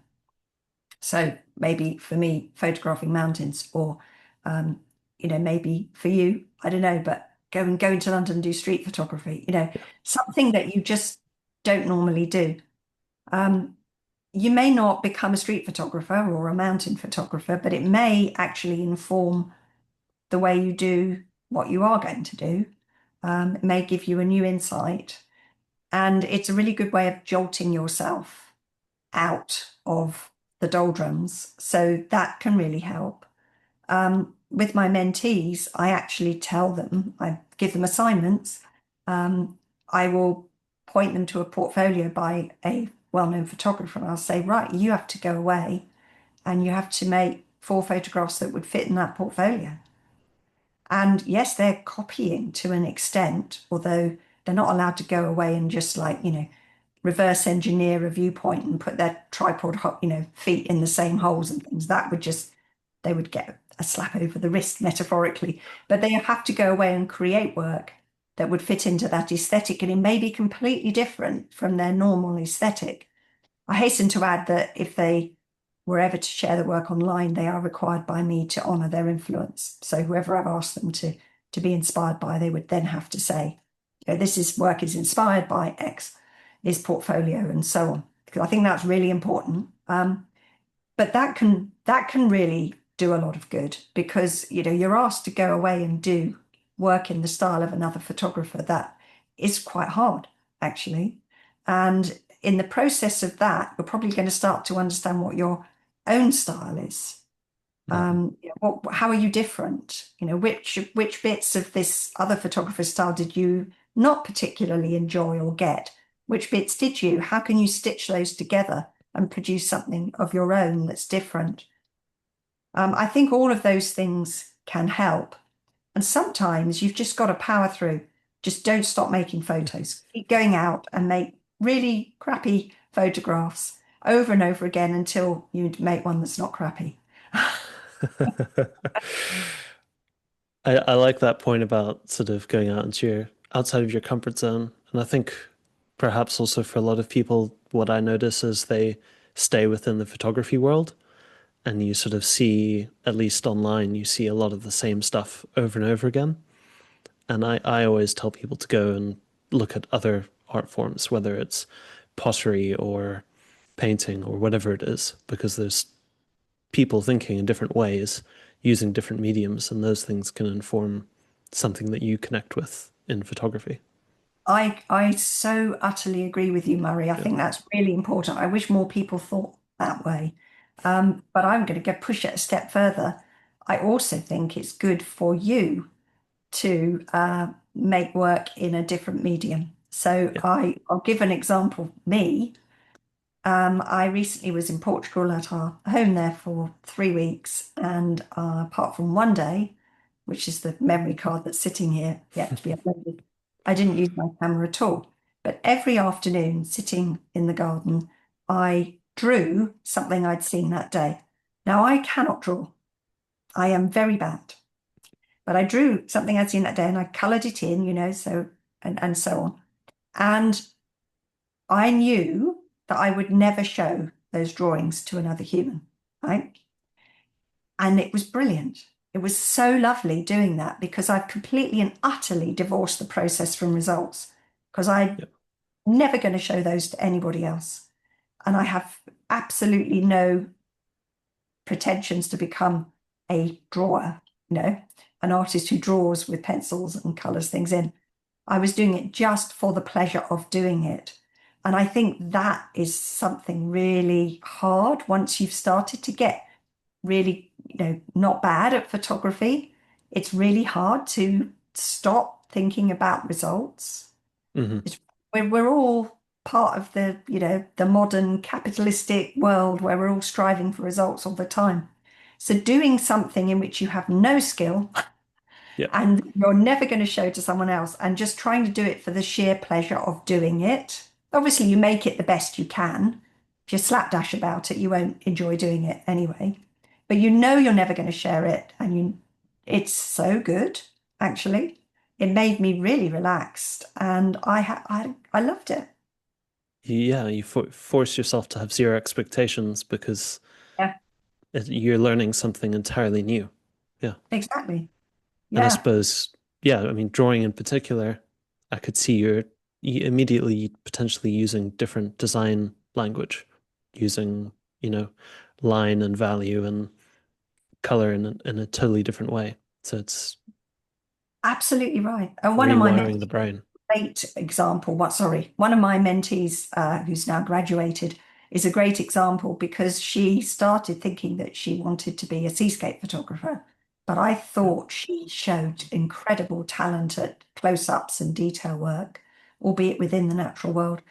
So maybe for me, photographing mountains, or um, maybe for you, I don't know, but go into London and do street photography,
Yeah.
something that you just don't normally do. Um, you may not become a street photographer or a mountain photographer, but it may actually inform the way you do what you are going to do. It may give you a new insight, and it's a really good way of jolting yourself out of the doldrums. So that can really help. With my mentees, I actually tell them, I give them assignments. I will point them to a portfolio by a well-known photographer, and I'll say, right, you have to go away and you have to make 4 photographs that would fit in that portfolio. And yes, they're copying to an extent, although they're not allowed to go away and just like, reverse engineer a viewpoint and put their tripod, feet in the same holes and things. That would just, they would get a slap over the wrist metaphorically. But they have to go away and create work that would fit into that aesthetic, and it may be completely different from their normal aesthetic. I hasten to add that if they were ever to share the work online, they are required by me to honour their influence. So whoever I've asked them to be inspired by, they would then have to say, this is work is inspired by X, is portfolio, and so on. Because I think that's really important. But that can really do a lot of good because you're asked to go away and do work in the style of another photographer that is quite hard actually. And in the process of that, you're probably going to start to understand what your own style is.
Mhm.
How are you different? Which bits of this other photographer's style did you not particularly enjoy or get? Which bits did you? How can you stitch those together and produce something of your own that's different? I think all of those things can help. And sometimes you've just got to power through. Just don't stop making photos. Keep going out and make really crappy photographs over and over again until you make one that's not crappy.
I like that point about sort of going out into your outside of your comfort zone. And I think perhaps also for a lot of people, what I notice is they stay within the photography world and you sort of see, at least online, you see a lot of the same stuff over and over again. And I always tell people to go and look at other art forms, whether it's pottery or painting or whatever it is, because there's people thinking in different ways, using different mediums, and those things can inform something that you connect with in photography.
I so utterly agree with you, Murray. I
Yeah.
think that's really important. I wish more people thought that way. But I'm going to go push it a step further. I also think it's good for you to make work in a different medium. So
Yeah.
I'll give an example. Me, I recently was in Portugal at our home there for 3 weeks, and apart from one day, which is the memory card that's sitting here yet to be uploaded, I didn't use my camera at all. But every afternoon, sitting in the garden, I drew something I'd seen that day. Now, I cannot draw. I am very bad, but I drew something I'd seen that day and I coloured it in, so and so on. And I knew that I would never show those drawings to another human, right? And it was brilliant. It was so lovely doing that because I've completely and utterly divorced the process from results because I'm
Yeah.
never going to show those to anybody else. And I have absolutely no pretensions to become a drawer, an artist who draws with pencils and colors things in. I was doing it just for the pleasure of doing it. And I think that is something really hard once you've started to get really, not bad at photography. It's really hard to stop thinking about results.
Hmm.
It's, we're all part of the modern capitalistic world where we're all striving for results all the time. So doing something in which you have no skill
Yeah.
and you're never going to show to someone else and just trying to do it for the sheer pleasure of doing it. Obviously, you make it the best you can. If you're slapdash about it, you won't enjoy doing it anyway. But you know you're never going to share it, and it's so good, actually. It made me really relaxed, and I loved it.
Yeah, you force yourself to have zero expectations because
Yeah,
you're learning something entirely new. Yeah.
exactly.
And I
Yeah,
suppose, yeah, I mean, drawing in particular, I could see you immediately potentially using different design language, using, you know, line and value and color in a totally different way. So it's
absolutely right. And one of my
rewiring the brain.
great example. One of my mentees, who's now graduated, is a great example because she started thinking that she wanted to be a seascape photographer. But I
Yeah.
thought she showed incredible talent at close-ups and detail work, albeit within the natural world.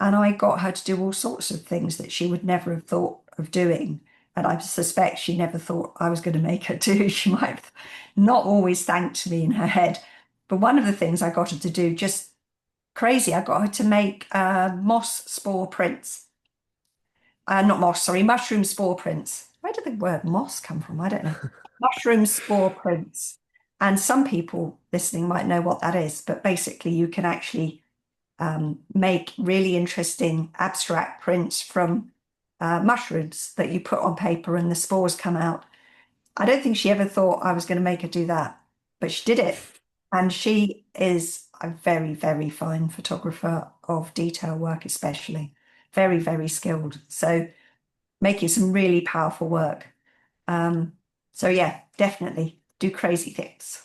And I got her to do all sorts of things that she would never have thought of doing. And I suspect she never thought I was going to make her do. She might have not always thanked me in her head. But one of the things I got her to do, just crazy, I got her to make moss spore prints. Not moss, sorry, mushroom spore prints. Where did the word moss come from? I don't know. Mushroom spore prints. And some people listening might know what that is, but basically you can actually make really interesting abstract prints from mushrooms that you put on paper and the spores come out. I don't think she ever thought I was going to make her do that, but she did it. And she is a very, very fine photographer of detail work, especially. Very, very skilled. So making some really powerful work. Um, so yeah, definitely do crazy things.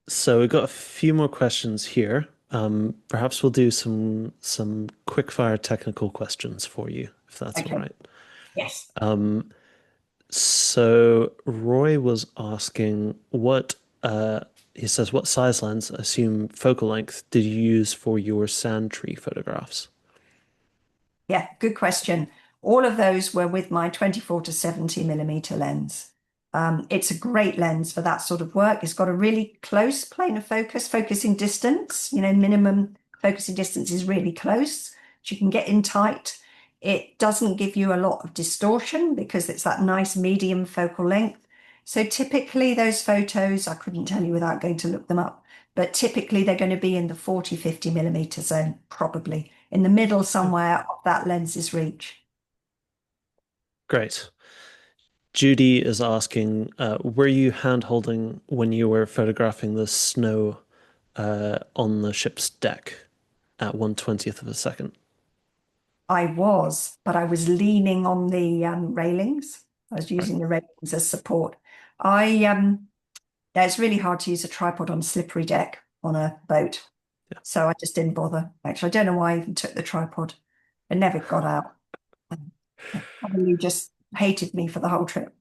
So we've got a few more questions here. Perhaps we'll do some quick fire technical questions for you, if that's all
Okay.
right.
Yes.
So Roy was asking he says, what size lens, assume focal length, did you use for your sand tree photographs?
Yeah, good question. All of those were with my 24 to 70 millimeter lens. It's a great lens for that sort of work. It's got a really close plane of focus, focusing distance. Minimum focusing distance is really close, but you can get in tight. It doesn't give you a lot of distortion because it's that nice medium focal length. So typically those photos, I couldn't tell you without going to look them up, but typically they're going to be in the 40, 50 millimeter zone, probably in the middle
Yeah.
somewhere of that lens's reach.
Great. Judy is asking, were you hand holding when you were photographing the snow on the ship's deck at 1/20th of a second?
I was, but I was leaning on the railings. I was
Right.
using the railings as support. Yeah, it's really hard to use a tripod on a slippery deck on a boat.
Yeah.
So I just didn't bother. Actually, I don't know why I even took the tripod. It never got out. Probably just hated me for the whole trip.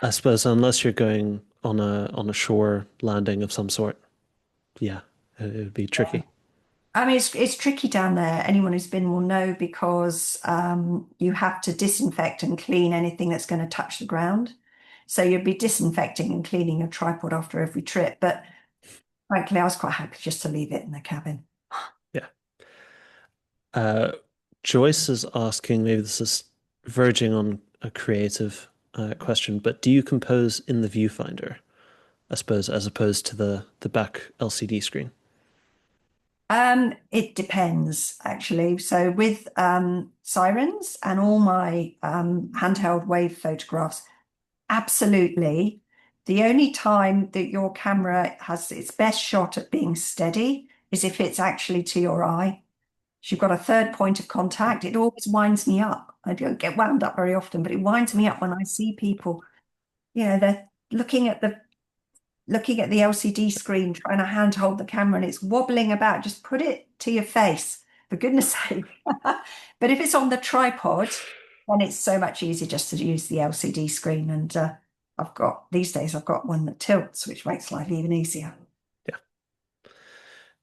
I suppose unless you're going on a shore landing of some sort. Yeah. It would be tricky.
I mean, it's tricky down there. Anyone who's been will know because you have to disinfect and clean anything that's going to touch the ground. So you'd be disinfecting and cleaning your tripod after every trip. But frankly, I was quite happy just to leave it in the cabin.
Yeah. Uh, Joyce is asking, maybe this is verging on a creative question, but do you compose in the viewfinder, I suppose, as opposed to the back LCD screen?
It depends actually. So with sirens and all my handheld wave photographs, absolutely. The only time that your camera has its best shot at being steady is if it's actually to your eye. So you've got a third point of contact. It always winds me up. I don't get wound up very often, but it winds me up when I see people, they're looking at the LCD screen, trying to handhold the camera and it's wobbling about. Just put it to your face, for goodness sake. But if it's on the tripod, then it's so much easier just to use the LCD screen. And these days, I've got one that tilts, which makes life even easier.
Yeah,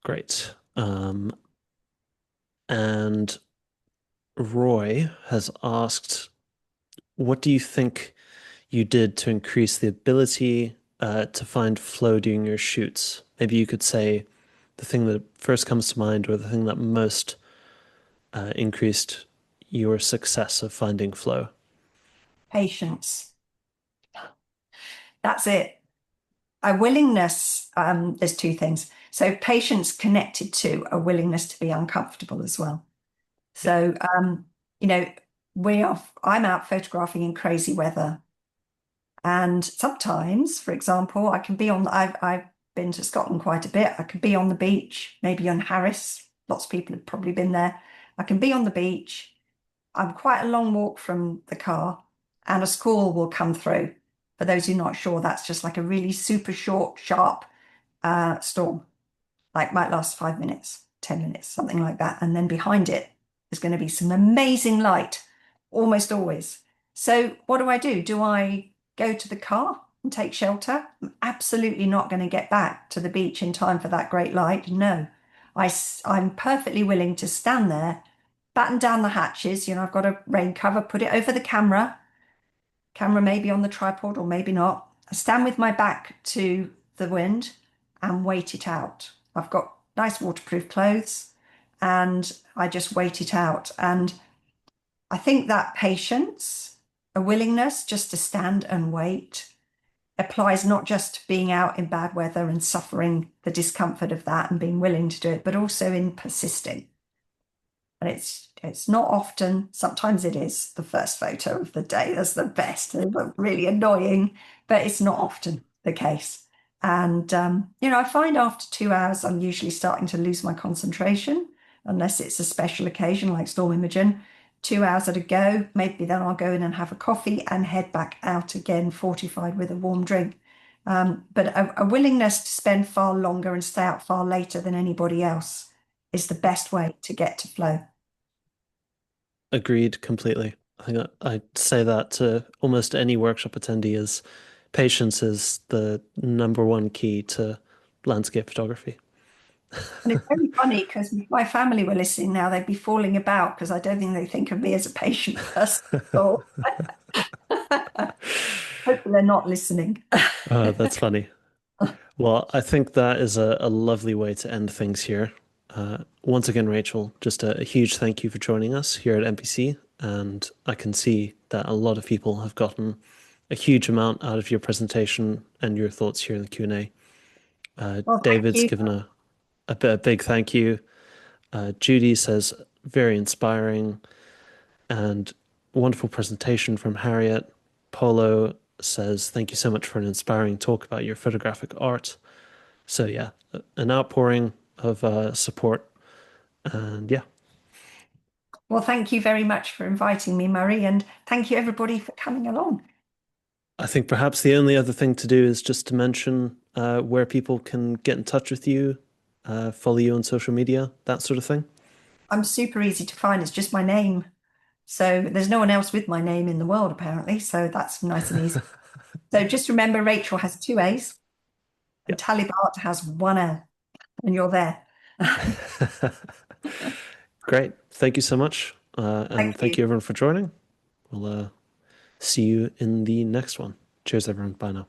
great. And Roy has asked, what do you think you did to increase the ability to find flow during your shoots? Maybe you could say the thing that first comes to mind or the thing that most increased your success of finding flow.
Patience. That's it. A willingness, there's two things. So patience connected to a willingness to be uncomfortable as well.
Yeah.
So, you know, I'm out photographing in crazy weather. And sometimes, for example, I've been to Scotland quite a bit. I could be on the beach, maybe on Harris. Lots of people have probably been there. I can be on the beach. I'm quite a long walk from the car, and a squall will come through. For those who are not sure, that's just like a really super short, sharp storm, like might last 5 minutes, 10 minutes, something like that. And then behind it is going to be some amazing light, almost always. So what do I do? Do I go to the car and take shelter? I'm absolutely not going to get back to the beach in time for that great light. No, I'm perfectly willing to stand there, batten down the hatches. I've got a rain cover, put it over the camera may be on the tripod or maybe not. I stand with my back to the wind and wait it out. I've got nice waterproof clothes and I just wait it out. And I think that patience, a willingness just to stand and wait, applies not just to being out in bad weather and suffering the discomfort of that and being willing to do it, but also in persisting. And it's not often, sometimes it is the first photo of the day that's the best. They look really annoying, but it's not often the case. And I find after 2 hours I'm usually starting to lose my concentration, unless it's a special occasion like storm Imogen. 2 hours at a go, maybe then I'll go in and have a coffee and head back out again, fortified with a warm drink. But a willingness to spend far longer and stay out far later than anybody else is the best way to get to flow.
Agreed completely. I think I say that to almost any workshop attendee is patience is the number one key to landscape photography.
And it's very funny because if my family were listening now, they'd be falling about because I don't think they think of me as a patient person at all. Hopefully they're not listening.
That's funny. Well, I think that is a lovely way to end things here. Once again, Rachel, just a huge thank you for joining us here at NPC. And I can see that a lot of people have gotten a huge amount out of your presentation and your thoughts here in the Q&A.
Well, thank
David's
you.
given a big thank you. Judy says, very inspiring and wonderful presentation from Harriet. Polo says, thank you so much for an inspiring talk about your photographic art. So yeah, an outpouring of support, and yeah,
Well, thank you very much for inviting me, Murray, and thank you everybody for coming along.
I think perhaps the only other thing to do is just to mention where people can get in touch with you, follow you on social media, that sort of thing.
I'm super easy to find. It's just my name. So there's no one else with my name in the world, apparently. So that's nice and easy. So just remember, Rachel has two A's and
Yeah,
Talibart has one L. and you're there.
Great. Thank you so much.
Thank
And thank
you.
you everyone for joining. We'll see you in the next one. Cheers, everyone. Bye now.